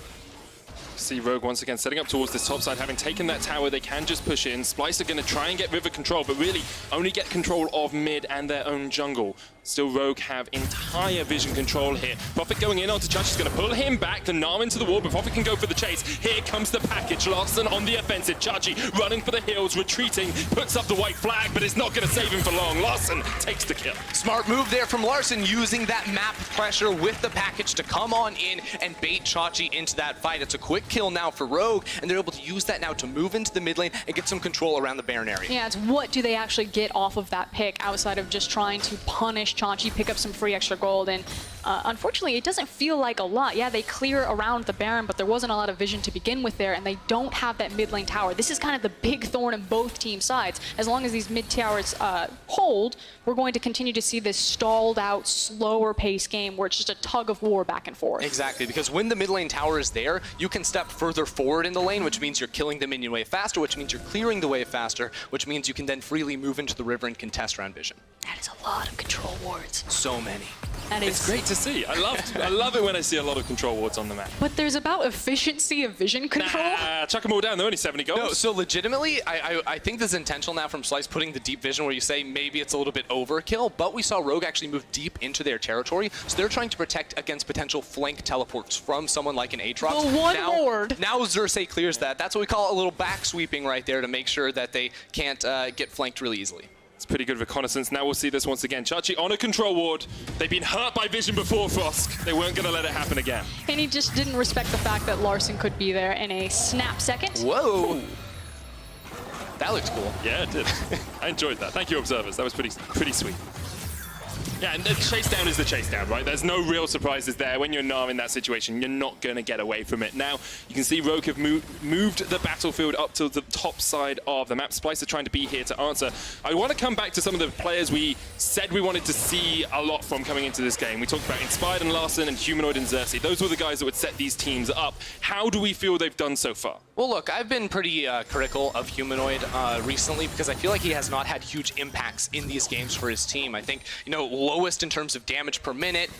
See Rogue once again setting up towards this top side. Having taken that tower, they can just push in. Splyce are going to try and get river control, but really only get control of mid and their own jungle. Still, Rogue have entire vision control here. Prophet going in onto Judge is going to pull him back. The Nam into the wall, but Prophet can go for the chase. Here comes the package. Larson on the offensive. Chachi running for the hills, retreating, puts up the white flag, but it's not going to save him for long. Larson takes the kill.
Smart move there from Larson, using that map pressure with the package to come on in and bait Chachi into that fight. It's a quick kill now for Rogue, and they're able to use that now to move into the mid lane and get some control around the Baron area.
Yeah, it's what do they actually get off of that pick outside of just trying to punish Chachi, pick up some free extra gold, and unfortunately, it doesn't feel like a lot. Yeah, they clear around the Baron, but there wasn't a lot of vision to begin with there, and they don't have that mid lane tower. This is kind of the big thorn in both team sides. As long as these mid towers hold, we're going to continue to see this stalled out, slower pace game where it's just a tug of war back and forth.
Exactly, because when the mid lane tower is there, you can step further forward in the lane, which means you're killing the minion wave faster, which means you're clearing the wave faster, which means you can then freely move into the river and contest around vision.
That is a lot of control wards.
So many.
That is
It's great to see. I love it when I see a lot of control wards on the map.
But there's about efficiency of vision control.
Nah, chuck them all down. They're only 70 goals.
No, so legitimately, I think this is intentional now from Splyce putting the deep vision where you say maybe it's a little bit overkill, but we saw Rogue actually move deep into their territory, so they're trying to protect against potential flank teleports from someone like an Aatrox.
The one ward.
Now Xerxes clears that. That's what we call a little back sweeping right there to make sure that they can't get flanked really easily.
It's pretty good reconnaissance. Now we'll see this once again. Chachi on a control ward. They've been hurt by vision before, Frosk. They weren't going to let it happen again.
And he just didn't respect the fact that Larson could be there in a snap second.
Whoa. That looks cool.
Yeah, it did. I enjoyed that. Thank you, observers. That was pretty sweet. Yeah, and the chase down is the chase down, right? There's no real surprises there. When you're Nar in that situation, you're not going to get away from it. Now, you can see Rogue have moved the battlefield up to the top side of the map. Splyce are trying to be here to answer. I want to come back to some of the players we said we wanted to see a lot from coming into this game. We talked about Inspired and Larson and Humanoid and Xerxes. Those were the guys that would set these teams up. How do we feel they've done so far?
Well, look, I've been pretty critical of Humanoid recently because I feel like he has not had huge impacts in these games for his team. I think, you know, lowest in terms of damage per minute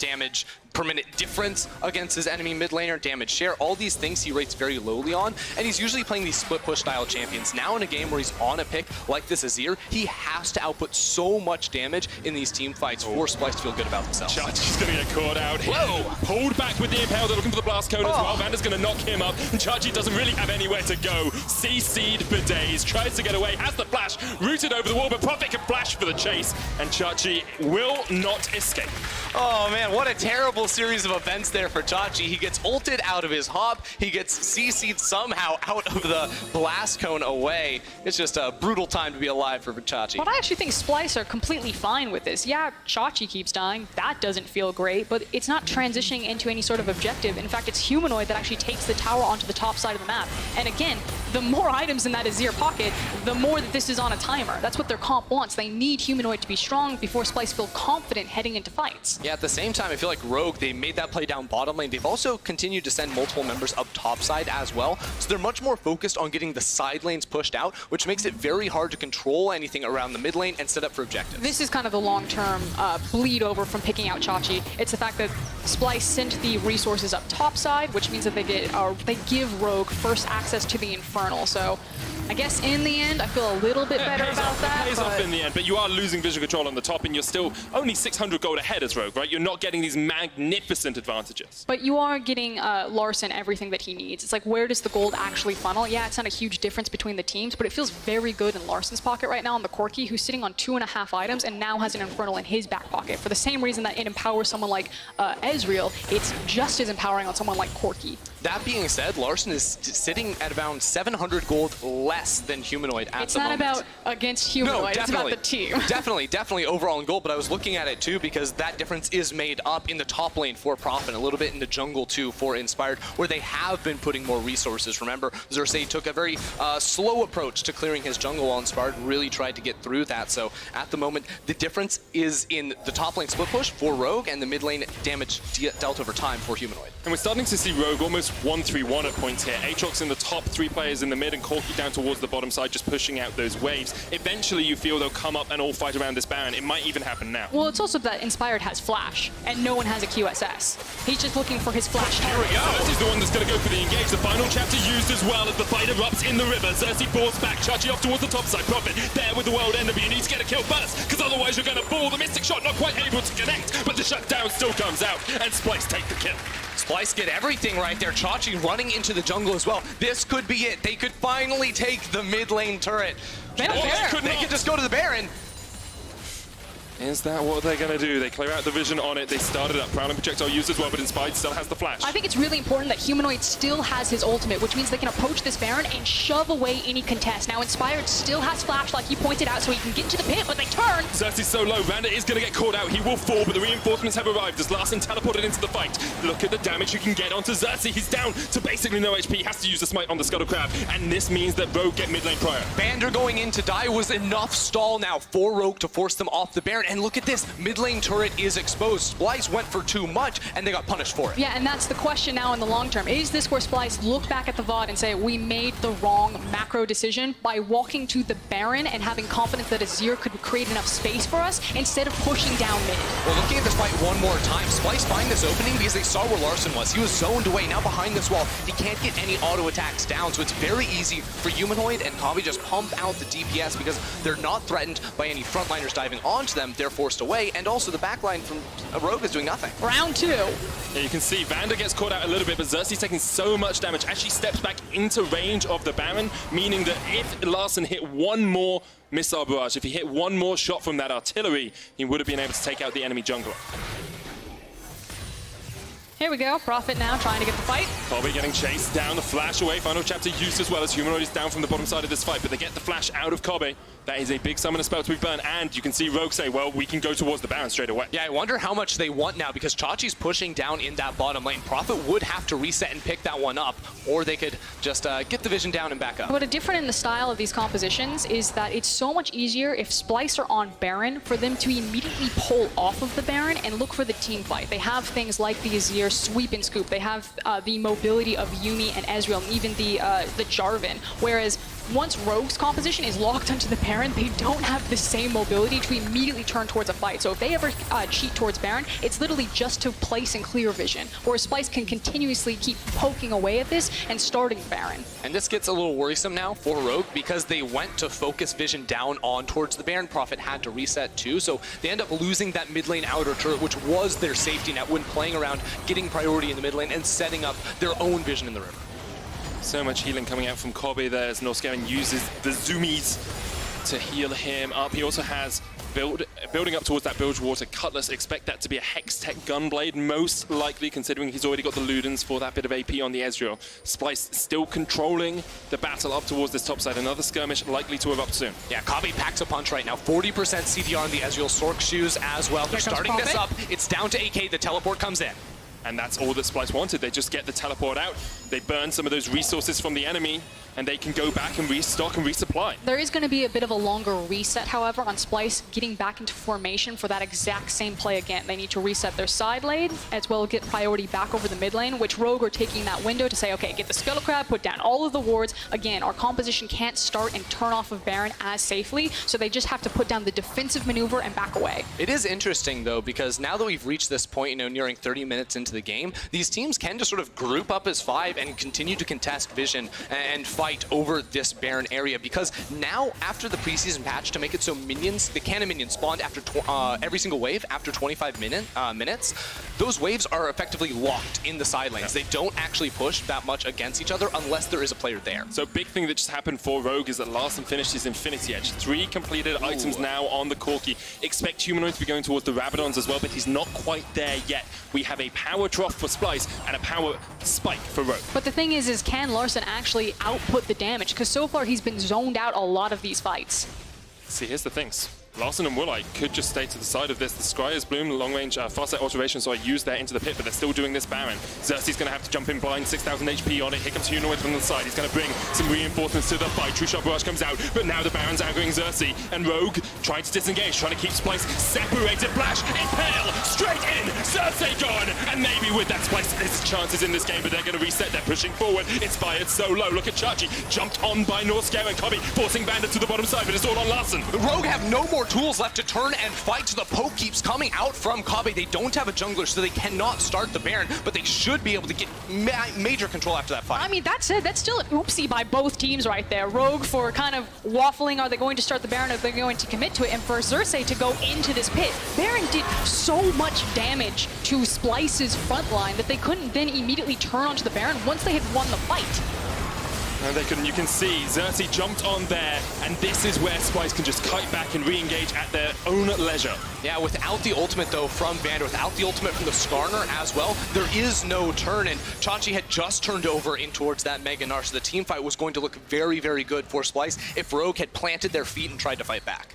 difference against his enemy mid laner, damage share, all these things he rates very lowly on, and he's usually playing these split push style champions. Now in a game where he's on a pick like this Azir, he has to output so much damage in these team fights for Splyce to feel good about themselves.
Chachi's going to get caught out here.
Whoa!
Pulled back with the Impale. They're looking for the Blast Cone as well. Vander's going to knock him up, and Chachi doesn't really have anywhere to go. CC'd for days, tries to get away, has the flash, rooted over the wall, but Prophet can flash for the chase, and Chachi will not escape.
Oh man, what a terrible series of events there for Chachi. He gets ulted out of his hop, he gets CC'd somehow out of the blast cone away. It's just a brutal time to be alive for Chachi.
But I actually think Splyce are completely fine with this. Yeah, Chachi keeps dying. That doesn't feel great, but it's not transitioning into any sort of objective. In fact, it's Humanoid that actually takes the tower onto the top side of the map. And again, the more items in that Azir pocket, the more that this is on a timer. That's what their comp wants. They need Humanoid to be strong before Splyce feel confident heading into fights.
Yeah, at the same time, I feel like Rogue, they made that play down bottom lane. They've also continued to send multiple members up top side as well. So they're much more focused on getting the side lanes pushed out, which makes it very hard to control anything around the mid lane and set up for objectives.
This is kind of the long-term bleed over from picking out Chachi. It's the fact that Splyce sent the resources up top side, which means that they give Rogue first access to the Infernal. So I guess in the end, I feel a little bit better about that.
It pays off in the end, but you are losing vision control on the top, and you're still only 600 gold ahead as Rogue, right? You're not getting these magnificent advantages.
But you are getting Larson everything that he needs. It's like, where does the gold actually funnel? Yeah, it's not a huge difference between the teams, but it feels very good in Larson's pocket right now on the Corki, who's sitting on 2.5 items and now has an Infernal in his back pocket. For the same reason that it empowers someone like Ezreal, it's just as empowering on someone like Corki.
That being said, Larson is sitting at around 700 gold less than Humanoid at the moment.
It's not about against Humanoid, it's about the team.
Definitely overall in gold, but I was looking at it too because that difference is made up in the top lane for Prophet, a little bit in the jungle too for Inspired, where they have been putting more resources. Remember, Xerxes took a very slow approach to clearing his jungle while Inspired really tried to get through that. So at the moment, the difference is in the top lane split push for Rogue and the mid lane damage dealt over time for Humanoid.
And we're starting to see Rogue almost 1-3-1 at points here. Aatrox in the top 3 players in the mid and Corki down towards the bottom side, just pushing out those waves. Eventually, you feel they'll come up and all fight around this Baron. It might even happen now.
Well, it's also that Inspired has Flash, and no one has a QSS. He's just looking for his Flash.
Here we go. Xerxes the one that's going to go for the engage. The final chapter used as well as the fight erupts in the river. Xerxes boards back, Chachi off towards the top side. Prophet there with the world ender, but you need to get a kill first, because otherwise you're going to fall. The Mystic Shot not quite able to connect, but the shutdown still comes out, and Splyce take the kill.
Splyce get everything right there. Chachi running into the jungle as well. This could be it. They could finally take the mid lane turret.
They
could just go to the Baron.
Is that what they're going to do? They clear out the vision on it. They started up. Prowling projectile used as well, but Inspired still has the flash.
I think it's really important that Humanoid still has his ultimate, which means they can approach this Baron and shove away any contest. Now, Inspired still has flash, like you pointed out, so he can get into the pit, but they turn.
Xerxes so low. Randa is going to get caught out. He will fall, but the reinforcements have arrived as Larson teleported into the fight. Look at the damage you can get onto Xerxes. He's down to basically no HP. He has to use the smite on the Scuttle Crab, and this means that Rogue get mid lane prior.
Bander going in to die was enough stall now for Rogue to force them off the Baron. And look at this. Mid lane turret is exposed. Splyce went for too much, and they got punished for it.
Yeah, and that's the question now in the long term. Is this where Splyce look back at the VOD and say, we made the wrong macro decision by walking to the Baron and having confidence that Azir could create enough space for us instead of pushing down mid?
Well, looking at this fight one more time, Splyce find this opening because they saw where Larson was. He was zoned away. Now behind this wall, he can't get any auto attacks down, so it's very easy for Humanoid and Kavi just pump out the DPS because they're not threatened by any frontliners diving onto them. They're forced away, and also the backline from Rogue is doing nothing.
Round 2.
Yeah, you can see Vander gets caught out a little bit, but Xerxes taking so much damage as she steps back into range of the Baron, meaning that if Larson hit one more missile barrage, if he hit one more shot from that artillery, he would have been able to take out the enemy jungler.
Here we go. Prophet now trying to get the fight.
Colby getting chased down, the flash away. Final chapter used as well as Humanoid is down from the bottom side of this fight, but they get the flash out of Kobe. That is a big summoner spell to be burned, and you can see Rogue say, well, we can go towards the Baron straight away.
Yeah, I wonder how much they want now because Chachi's pushing down in that bottom lane. Prophet would have to reset and pick that one up, or they could just get the vision down and back up.
What is different in the style of these compositions is that it's so much easier if Splyce are on Baron for them to immediately pull off of the Baron and look for the team fight. They have things like the Azir sweep and scoop. They have the mobility of Yuumi and Ezreal, and even the Jarvan. Whereas once Rogue's composition is locked onto the Baron, they don't have the same mobility to immediately turn towards a fight. So if they ever cheat towards Baron, it's literally just to place and clear vision. Whereas Splyce can continuously keep poking away at this and starting Baron.
And this gets a little worrisome now for Rogue because they went to focus vision down on towards the Baron. Prophet had to reset too, so they end up losing that mid lane outer turret, which was their safety net when playing around, getting priority in the mid lane and setting up their own vision in the river.
So much healing coming out from Kobe there as Northgaren uses the zoomies to heal him up. He also has building up towards that Bilgewater Cutlass. Expect that to be a Hex-Tech Gunblade, most likely, considering he's already got the Ludens for that bit of AP on the Ezreal. Splyce still controlling the battle up towards this top side. Another skirmish likely to erupt soon.
Yeah, Kavi packs a punch right now. 40% CDR on the Ezreal Sork shoes as well. They're starting this up. It's down to AK. The teleport comes in.
And that's all that Splyce wanted. They just get the teleport out. They burn some of those resources from the enemy, and they can go back and restock and resupply.
There is going to be a bit of a longer reset, however, on Splyce getting back into formation for that exact same play again. They need to reset their side lane, as well as get priority back over the mid lane, which Rogue are taking that window to say, okay, get the Scuttle Crab, put down all of the wards. Again, our composition can't start and turn off of Baron as safely, so they just have to put down the defensive maneuver and back away.
It is interesting, though, because now that we've reached this point, nearing 30 minutes into the game, these teams can just sort of group up as 5 and continue to contest vision and fight over this Baron area, because now after the preseason patch to make it so minions, the cannon minions spawned after every single wave after 25 minutes, those waves are effectively locked in the side lanes. They don't actually push that much against each other unless there is a player there.
So big thing that just happened for Rogue is that Larson finished his Infinity Edge. 3 completed items now on the Corki. Expect Humanoid to be going towards the Rabadons as well, but he's not quite there yet. We have a power trough for Splyce and a power spike for Rogue.
But the thing is can Larson actually output the damage? Because so far he's been zoned out a lot of these fights.
See, here's the things. Larson and Woolite could just stay to the side of this. The Scryer's Bloom, long-range Farsight Alteration, so I use that into the pit, but they're still doing this Baron. Xerxes going to have to jump in blind, 6,000 HP on it. Here comes Humanoid from the side. He's going to bring some reinforcements to the fight. True Shot Barrage comes out, but now the Baron's angering Xerxes, and Rogue trying to disengage, trying to keep Splyce separated. Flash, Impale, straight in, Xerxes gone, and maybe with that Splyce, there's chances in this game, but they're going to reset. They're pushing forward. It's fired so low. Look at Chachi, jumped on by Northscare and Kobe, forcing Bandit to the bottom side, but it's all on Larson.
The Rogue have no more tools left to turn and fight. The poke keeps coming out from Kabe. They don't have a jungler, so they cannot start the Baron, but they should be able to get major control after that fight.
I mean, that said, that's still an oopsie by both teams right there. Rogue for kind of waffling, are they going to start the Baron, or are they going to commit to it? And for Xerxes to go into this pit, Baron did so much damage to Splyce's front line that they couldn't then immediately turn onto the Baron once they had won the fight.
And they couldn't, you can see Xerxes jumped on there, and this is where Splyce can just kite back and re-engage at their own leisure.
Yeah, without the ultimate though from Bandit, without the ultimate from the Skarner as well, there is no turn, and Chachi had just turned over in towards that Mega Gnar, so the team fight was going to look very, very good for Splyce if Rogue had planted their feet and tried to fight back.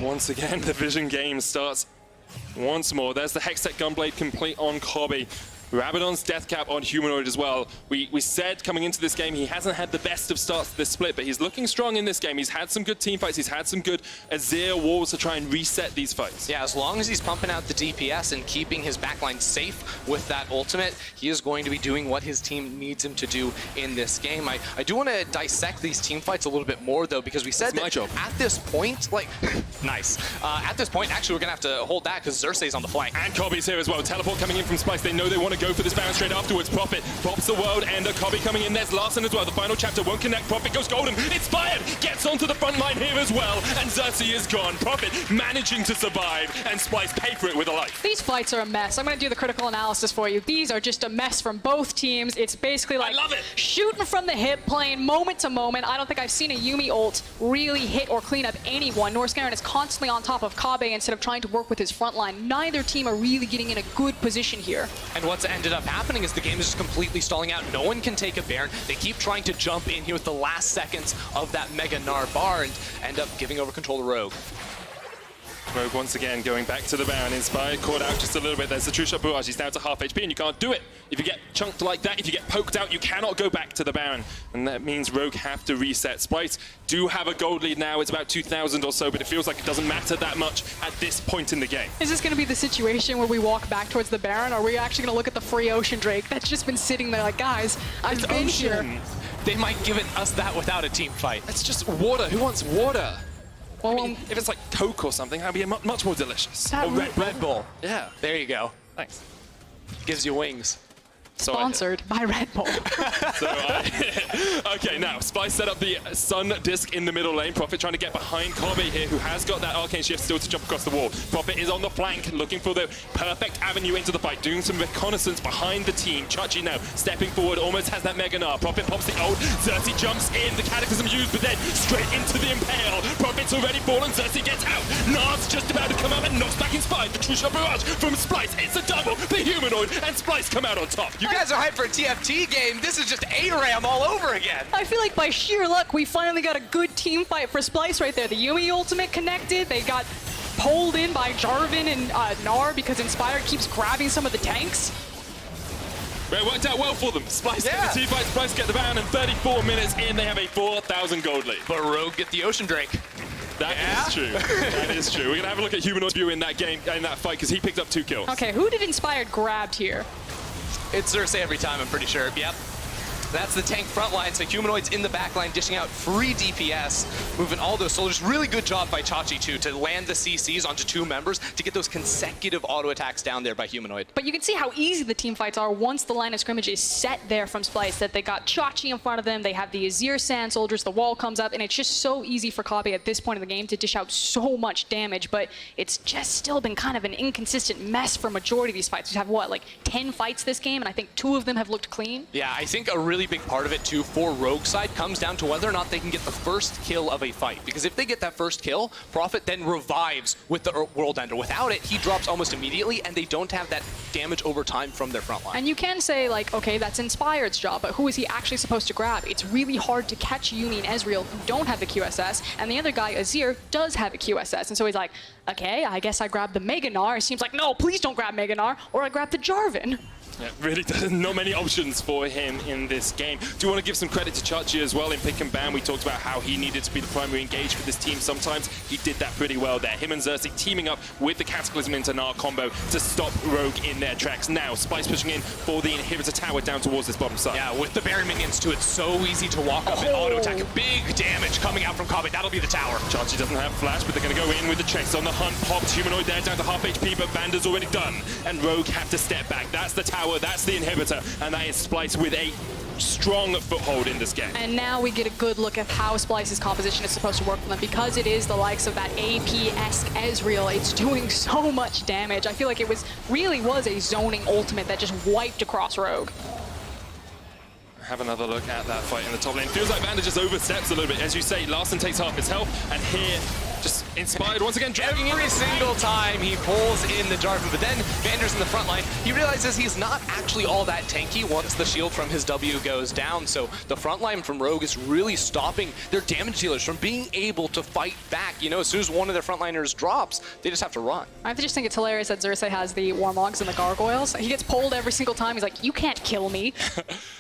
Once again, the Vision game starts once more. There's the Hextech Gunblade complete on Kobe. Rabadon's Death Cap on Humanoid as well. We said coming into this game he hasn't had the best of starts to this split, but he's looking strong in this game. He's had some good team fights. He's had some good Azir walls to try and reset these fights.
Yeah, as long as he's pumping out the DPS and keeping his backline safe with that ultimate, he is going to be doing what his team needs him to do in this game. I do want to dissect these team fights a little bit more though, because we said that at this point, like, nice. At this point, actually, we're going to have to hold that because Xerxes on the flank.
And Kobe's here as well. Teleport coming in from Splyce. They know they want to go for this Baron straight afterwards. Prophet pops the world, and Kobe coming in. There's Larson as well. The final chapter won't connect. Prophet goes golden. It's fired. Gets onto the front line here as well, and Xerxes is gone. Prophet managing to survive, and Splyce pay for it with a life.
These fights are a mess. I'm going to do the critical analysis for you. These are just a mess from both teams. It's basically like shooting from the hip, playing moment to moment. I don't think I've seen a Yuumi ult really hit or clean up anyone. Northscare is constantly on top of Kabe instead of trying to work with his front line. Neither team are really getting in a good position here.
And what's ended up happening is the game is just completely stalling out. No one can take a Baron. They keep trying to jump in here with the last seconds of that Mega Gnar bar and end up giving over control to Rogue.
Rogue once again going back to the Baron. Inspired, caught out just a little bit. There's the True Shot Barrage. He's down to half HP, and you can't do it. If you get chunked like that, if you get poked out, you cannot go back to the Baron. And that means Rogue have to reset. Splyce do have a gold lead now. It's about 2,000 or so, but it feels like it doesn't matter that much at this point in the game.
Is this going to be the situation where we walk back towards the Baron, or are we actually going to look at the free Ocean Drake that's just been sitting there like, guys, I've been here.
They might give us that without a team fight.
It's just water. Who wants water?
Well,
I mean, if it's like Coke or something, that'd be much more delicious.
Or Red Bull.
Yeah.
There you go.
Thanks.
Gives you wings.
So
sponsored by Red Bull.
Okay, now Splyce set up the Sun Disc in the middle lane. Prophet trying to get behind Kobe here, who has got that Arcane Shift still to jump across the wall. Prophet is on the flank, looking for the perfect avenue into the fight, doing some reconnaissance behind the team. Chachi now stepping forward, almost has that Mega Gnar. Prophet pops the ult, Xerxes jumps in, the Cataclysm used, but then straight into the Impale. Prophet's already fallen, Xerxes gets out. Nar's just about to come out and knocks back Inspired. The True Shot Barrage from Splyce, it's a double. The Humanoid and Splyce come out on top.
You guys are hyped for a TFT game. This is just ARAM all over again.
I feel like by sheer luck, we finally got a good team fight for Splyce right there. The Yuumi ultimate connected. They got pulled in by Jarvan and Gnar because Inspired keeps grabbing some of the tanks.
It worked out well for them. Splyce get the team fight, Splyce get the Baron, and 34 minutes in, they have a 4,000 gold lead.
But Rogue get the Ocean Drake.
That is true. That is true. We're going to have a look at Humanoid's view in that game, in that fight, because he picked up 2 kills.
Okay, who did Inspired grabbed here?
It's Xerxes every time, I'm pretty sure. Yep. That's the tank front line, so Humanoid's in the back line, dishing out free DPS, moving all those soldiers. Really good job by Chachi, too, to land the CCs onto 2 members to get those consecutive auto attacks down there by Humanoid.
But you can see how easy the team fights are once the line of scrimmage is set there from Splyce, that they got Chachi in front of them, they have the Azir Sand soldiers, the wall comes up, and it's just so easy for Kabe at this point in the game to dish out so much damage, but it's just still been kind of an inconsistent mess for majority of these fights. We have, what, like 10 fights this game, and I think 2 of them have looked clean?
Yeah, I think a really really big part of it too for Rogue side comes down to whether or not they can get the first kill of a fight. Because if they get that first kill, Prophet then revives with the World Ender. Without it, he drops almost immediately, and they don't have that damage over time from their front line.
And you can say, like, okay, that's Inspired's job, but who is he actually supposed to grab? It's really hard to catch Yuumi and Ezreal who don't have the QSS, and the other guy, Azir, does have a QSS. And so he's like, okay, I guess I grab the Mega Gnar. It seems like, no, please don't grab Mega Gnar, or I grab the Jarvan.
Yeah, really, not many options for him in this game. Do you want to give some credit to Chachi as well in pick and ban? We talked about how he needed to be the primary engage for this team sometimes. He did that pretty well there. Him and Xerxes teaming up with the Cataclysm into Gnar combo to stop Rogue in their tracks. Now, Splyce pushing in for the inhibitor tower down towards this bottom side.
Yeah, with the Baron minions too, it's so easy to walk up and auto-attack. Big damage coming out from Kobbe. That'll be the tower.
Chachi doesn't have flash, but they're going to go in with the chase on the hunt. Popped Humanoid there down to half HP, but Vander's already done. And Rogue have to step back. That's the tower, that's the inhibitor. And that is Splyce with a strong foothold in this game.
And now we get a good look at how Splyce's composition is supposed to work for them. Because it is the likes of that AP-esque Ezreal, it's doing so much damage. I feel like it really was a zoning ultimate that just wiped across Rogue.
Have another look at that fight in the top lane. Feels like Vander just oversteps a little bit. As you say, Larson takes half his health, and here, just Inspired once again, dragging
Every single time he pulls in the Jarvan, but then Vander's in the front line. He realizes he's not actually all that tanky once the shield from his W goes down. So the front line from Rogue is really stopping their damage dealers from being able to fight back. You know, as soon as one of their frontliners drops, they just have to run.
I just think it's hilarious that Xerxes has the Warmogs and the Gargoyles. He gets pulled every single time. He's like, you can't kill me.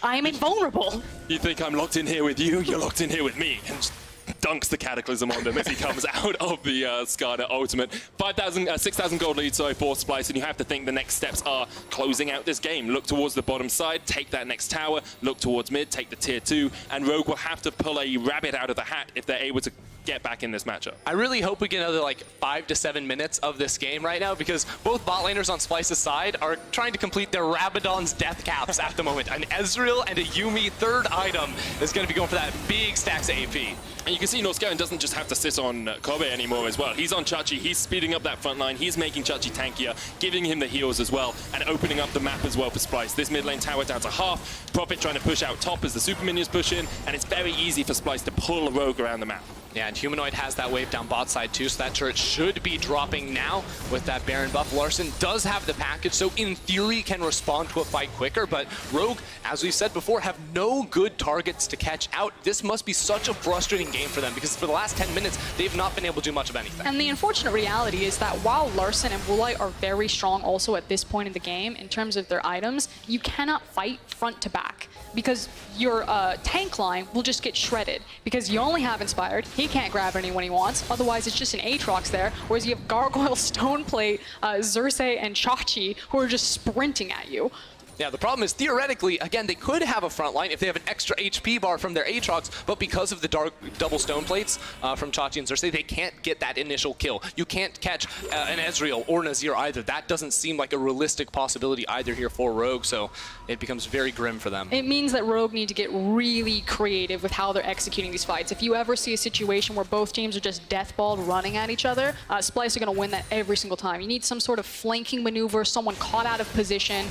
I am invulnerable.
You think I'm locked in here with you? You're locked in here with me. And just dunks the Cataclysm on them as he comes out of the Skarner ultimate. 6,000 gold lead, sorry, for Splyce, and you have to think the next steps are closing out this game. Look towards the bottom side, take that next tower, look towards mid, take the tier 2, and Rogue will have to pull a rabbit out of the hat if they're able to get back in this matchup.
I really hope we get another like 5 to 7 minutes of this game right now, because both bot laners on Splyce's side are trying to complete their Rabadon's death caps at the moment. An Ezreal and a Yuumi third item is going to be going for that big stacks of AP.
And you can see Norscaran doesn't just have to sit on Kobbe anymore as well. He's on Chachi, he's speeding up that front line, he's making Chachi tankier, giving him the heals as well, and opening up the map as well for Splyce. This mid lane tower down to half, Prophet trying to push out top as the super minions push in, and it's very easy for Splyce to pull a Rogue around the map.
Yeah, and Humanoid has that wave down bot side too, so that turret should be dropping now with that Baron buff. Larson does have the package, so in theory can respond to a fight quicker, but Rogue, as we said before, have no good targets to catch out. This must be such a frustrating game for them, because for the last 10 minutes, they've not been able to do much of anything.
And the unfortunate reality is that while Larson and Woolite are very strong also at this point in the game, in terms of their items, you cannot fight front to back, because your tank line will just get shredded, because you only have Inspired. He can't grab anyone he wants, otherwise it's just an Aatrox there, whereas you have Gargoyle, Stoneplate, Xerxes, and Chachi who are just sprinting at you.
Yeah, the problem is, theoretically, again, they could have a front line if they have an extra HP bar from their Aatrox, but because of the double stone plates from Chachi and Xerxes, they can't get that initial kill. You can't catch an Ezreal or an Azir either. That doesn't seem like a realistic possibility either here for Rogue, so it becomes very grim for them.
It means that Rogue need to get really creative with how they're executing these fights. If you ever see a situation where both teams are just deathballed running at each other, Splyce are going to win that every single time. You need some sort of flanking maneuver, someone caught out of position,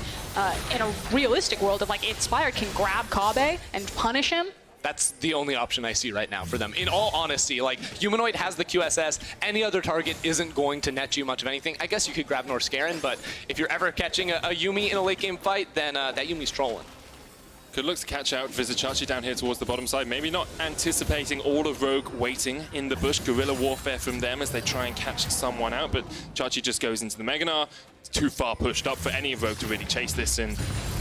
in a realistic world of like Inspired can grab Kobbe and punish him.
That's the only option I see right now for them. In all honesty, like, Humanoid has the QSS, any other target isn't going to net you much of anything. I guess you could grab Norscaran, but if you're ever catching a Yuumi in a late game fight, then that Yuumi's trolling.
Good looks to catch out Visit Chachi down here towards the bottom side. Maybe not anticipating all of Rogue waiting in the bush. Guerrilla warfare from them as they try and catch someone out, but Chachi just goes into the Mega Gnar. It's too far pushed up for any of Rogue to really chase this, and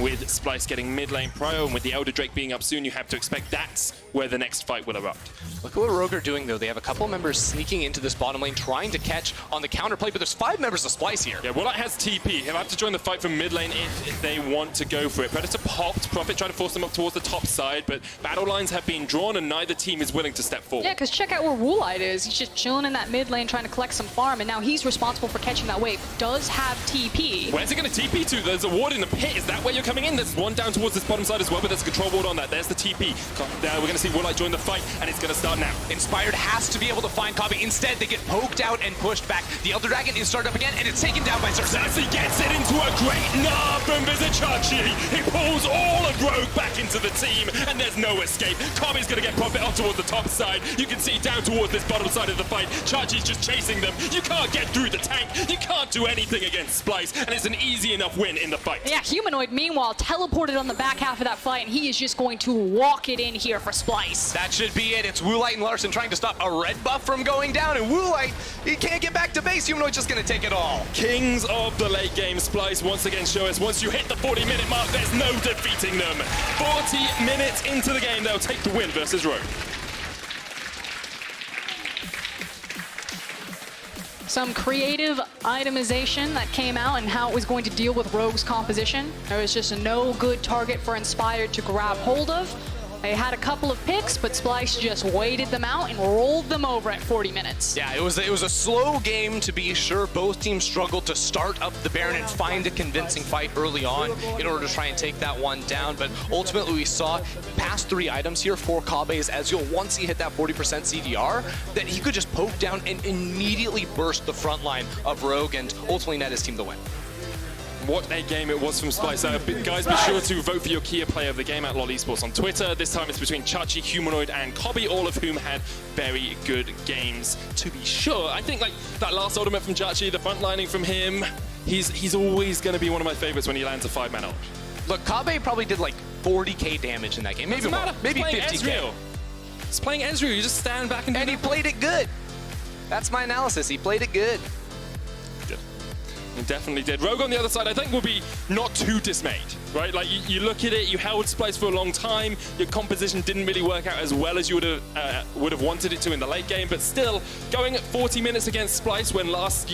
with Splyce getting mid lane prio and with the Elder Drake being up soon, you have to expect that's where the next fight will erupt.
Look at what Rogue are doing though. They have a couple members sneaking into this bottom lane trying to catch on the counterplay, but there's 5 members of Splyce here.
Yeah, Woolite has TP. He'll have to join the fight from mid lane if they want to go for it. Predator popped, Prophet trying to force them up towards the top side, but battle lines have been drawn and neither team is willing to step forward.
Yeah, because check out where Woolite is. He's just chilling in that mid lane trying to collect some farm, and now he's responsible for catching that wave. Does have TP.
Where's it going to TP to? There's a ward in the pit. Is that where you're coming in? There's one down towards this bottom side as well, but there's a control ward on that. There's the TP. Now we're going to see Woolite join the fight, and it's going to start now.
Inspired has to be able to find Kabi. Instead, they get poked out and pushed back. The Elder Dragon is started up again, and it's taken down by Cersei.
Cersei gets it into a great nab from Vizichachi. He pulls all of Rogue back into the team, and there's no escape. Kabi's going to get profit up towards the top side. You can see down towards this bottom side of the fight. Chachi's just chasing them. You can't get through the tank. You can't do anything against Splyce, and it's an easy enough win in the fight.
Yeah, Humanoid, meanwhile, teleported on the back half of that fight, and he is just going to walk it in here for Splyce.
That should be it. It's Woolite and Larson trying to stop a red buff from going down, and Woolite, he can't get back to base. Humanoid's just going to take it all.
Kings of the late game. Splyce once again show us once you hit the 40-minute mark, there's no defeating them. 40 minutes into the game, they'll take the win versus Rogue.
Some creative itemization that came out and how it was going to deal with Rogue's composition. There was just no good target for Inspired to grab hold of. They had a couple of picks, but Splyce just waited them out and rolled them over at 40 minutes.
Yeah, it was a slow game to be sure. Both teams struggled to start up the Baron and find a convincing fight early on in order to try and take that one down. But ultimately, we saw past 3 items here for Kabe's Ezreal. Once he hit that 40% CDR, that he could just poke down and immediately burst the front line of Rogue and ultimately net his team the win.
What a game it was from Splyce. Guys, be sure to vote for your Kia player of the game at LOL Esports on Twitter. This time it's between Chachi, Humanoid, and Kobe, all of whom had very good games, to be sure. I think like that last ultimate from Chachi, the frontlining from him, he's always going to be one of my favorites when he lands a 5-man ult.
Look, Kabe probably did like 40k damage in that game. Maybe more. Maybe 50k.
He's playing Ezreal. You just stand back and
he played it good. That's my analysis. He played it good.
He definitely did. Rogue on the other side, I think, will be not too dismayed, right? Like, you look at it, you held Splyce for a long time, your composition didn't really work out as well as you would have wanted it to in the late game, but still, going at 40 minutes against Splyce when last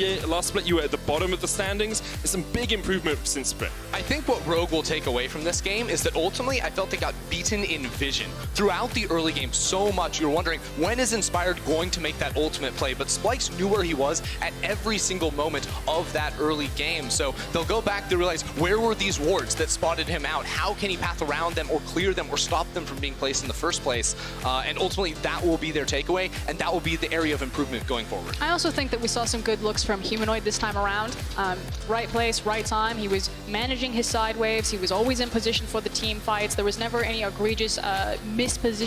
split you were at the bottom of the standings, there's some big improvement since split.
I think what Rogue will take away from this game is that ultimately, I felt they got beaten in vision. Throughout the early game so much, you were wondering, when is Inspired going to make that ultimate play? But Splyce knew where he was at every single moment of that early game. So they'll go back to realize, where were these wards that spotted him out? How can he path around them or clear them or stop them from being placed in the first place? And ultimately, that will be their takeaway, and that will be the area of improvement going forward.
I also think that we saw some good looks from Humanoid this time around. Right place, right time. He was managing his side waves. He was always in position for the team fights. There was never any egregious misposition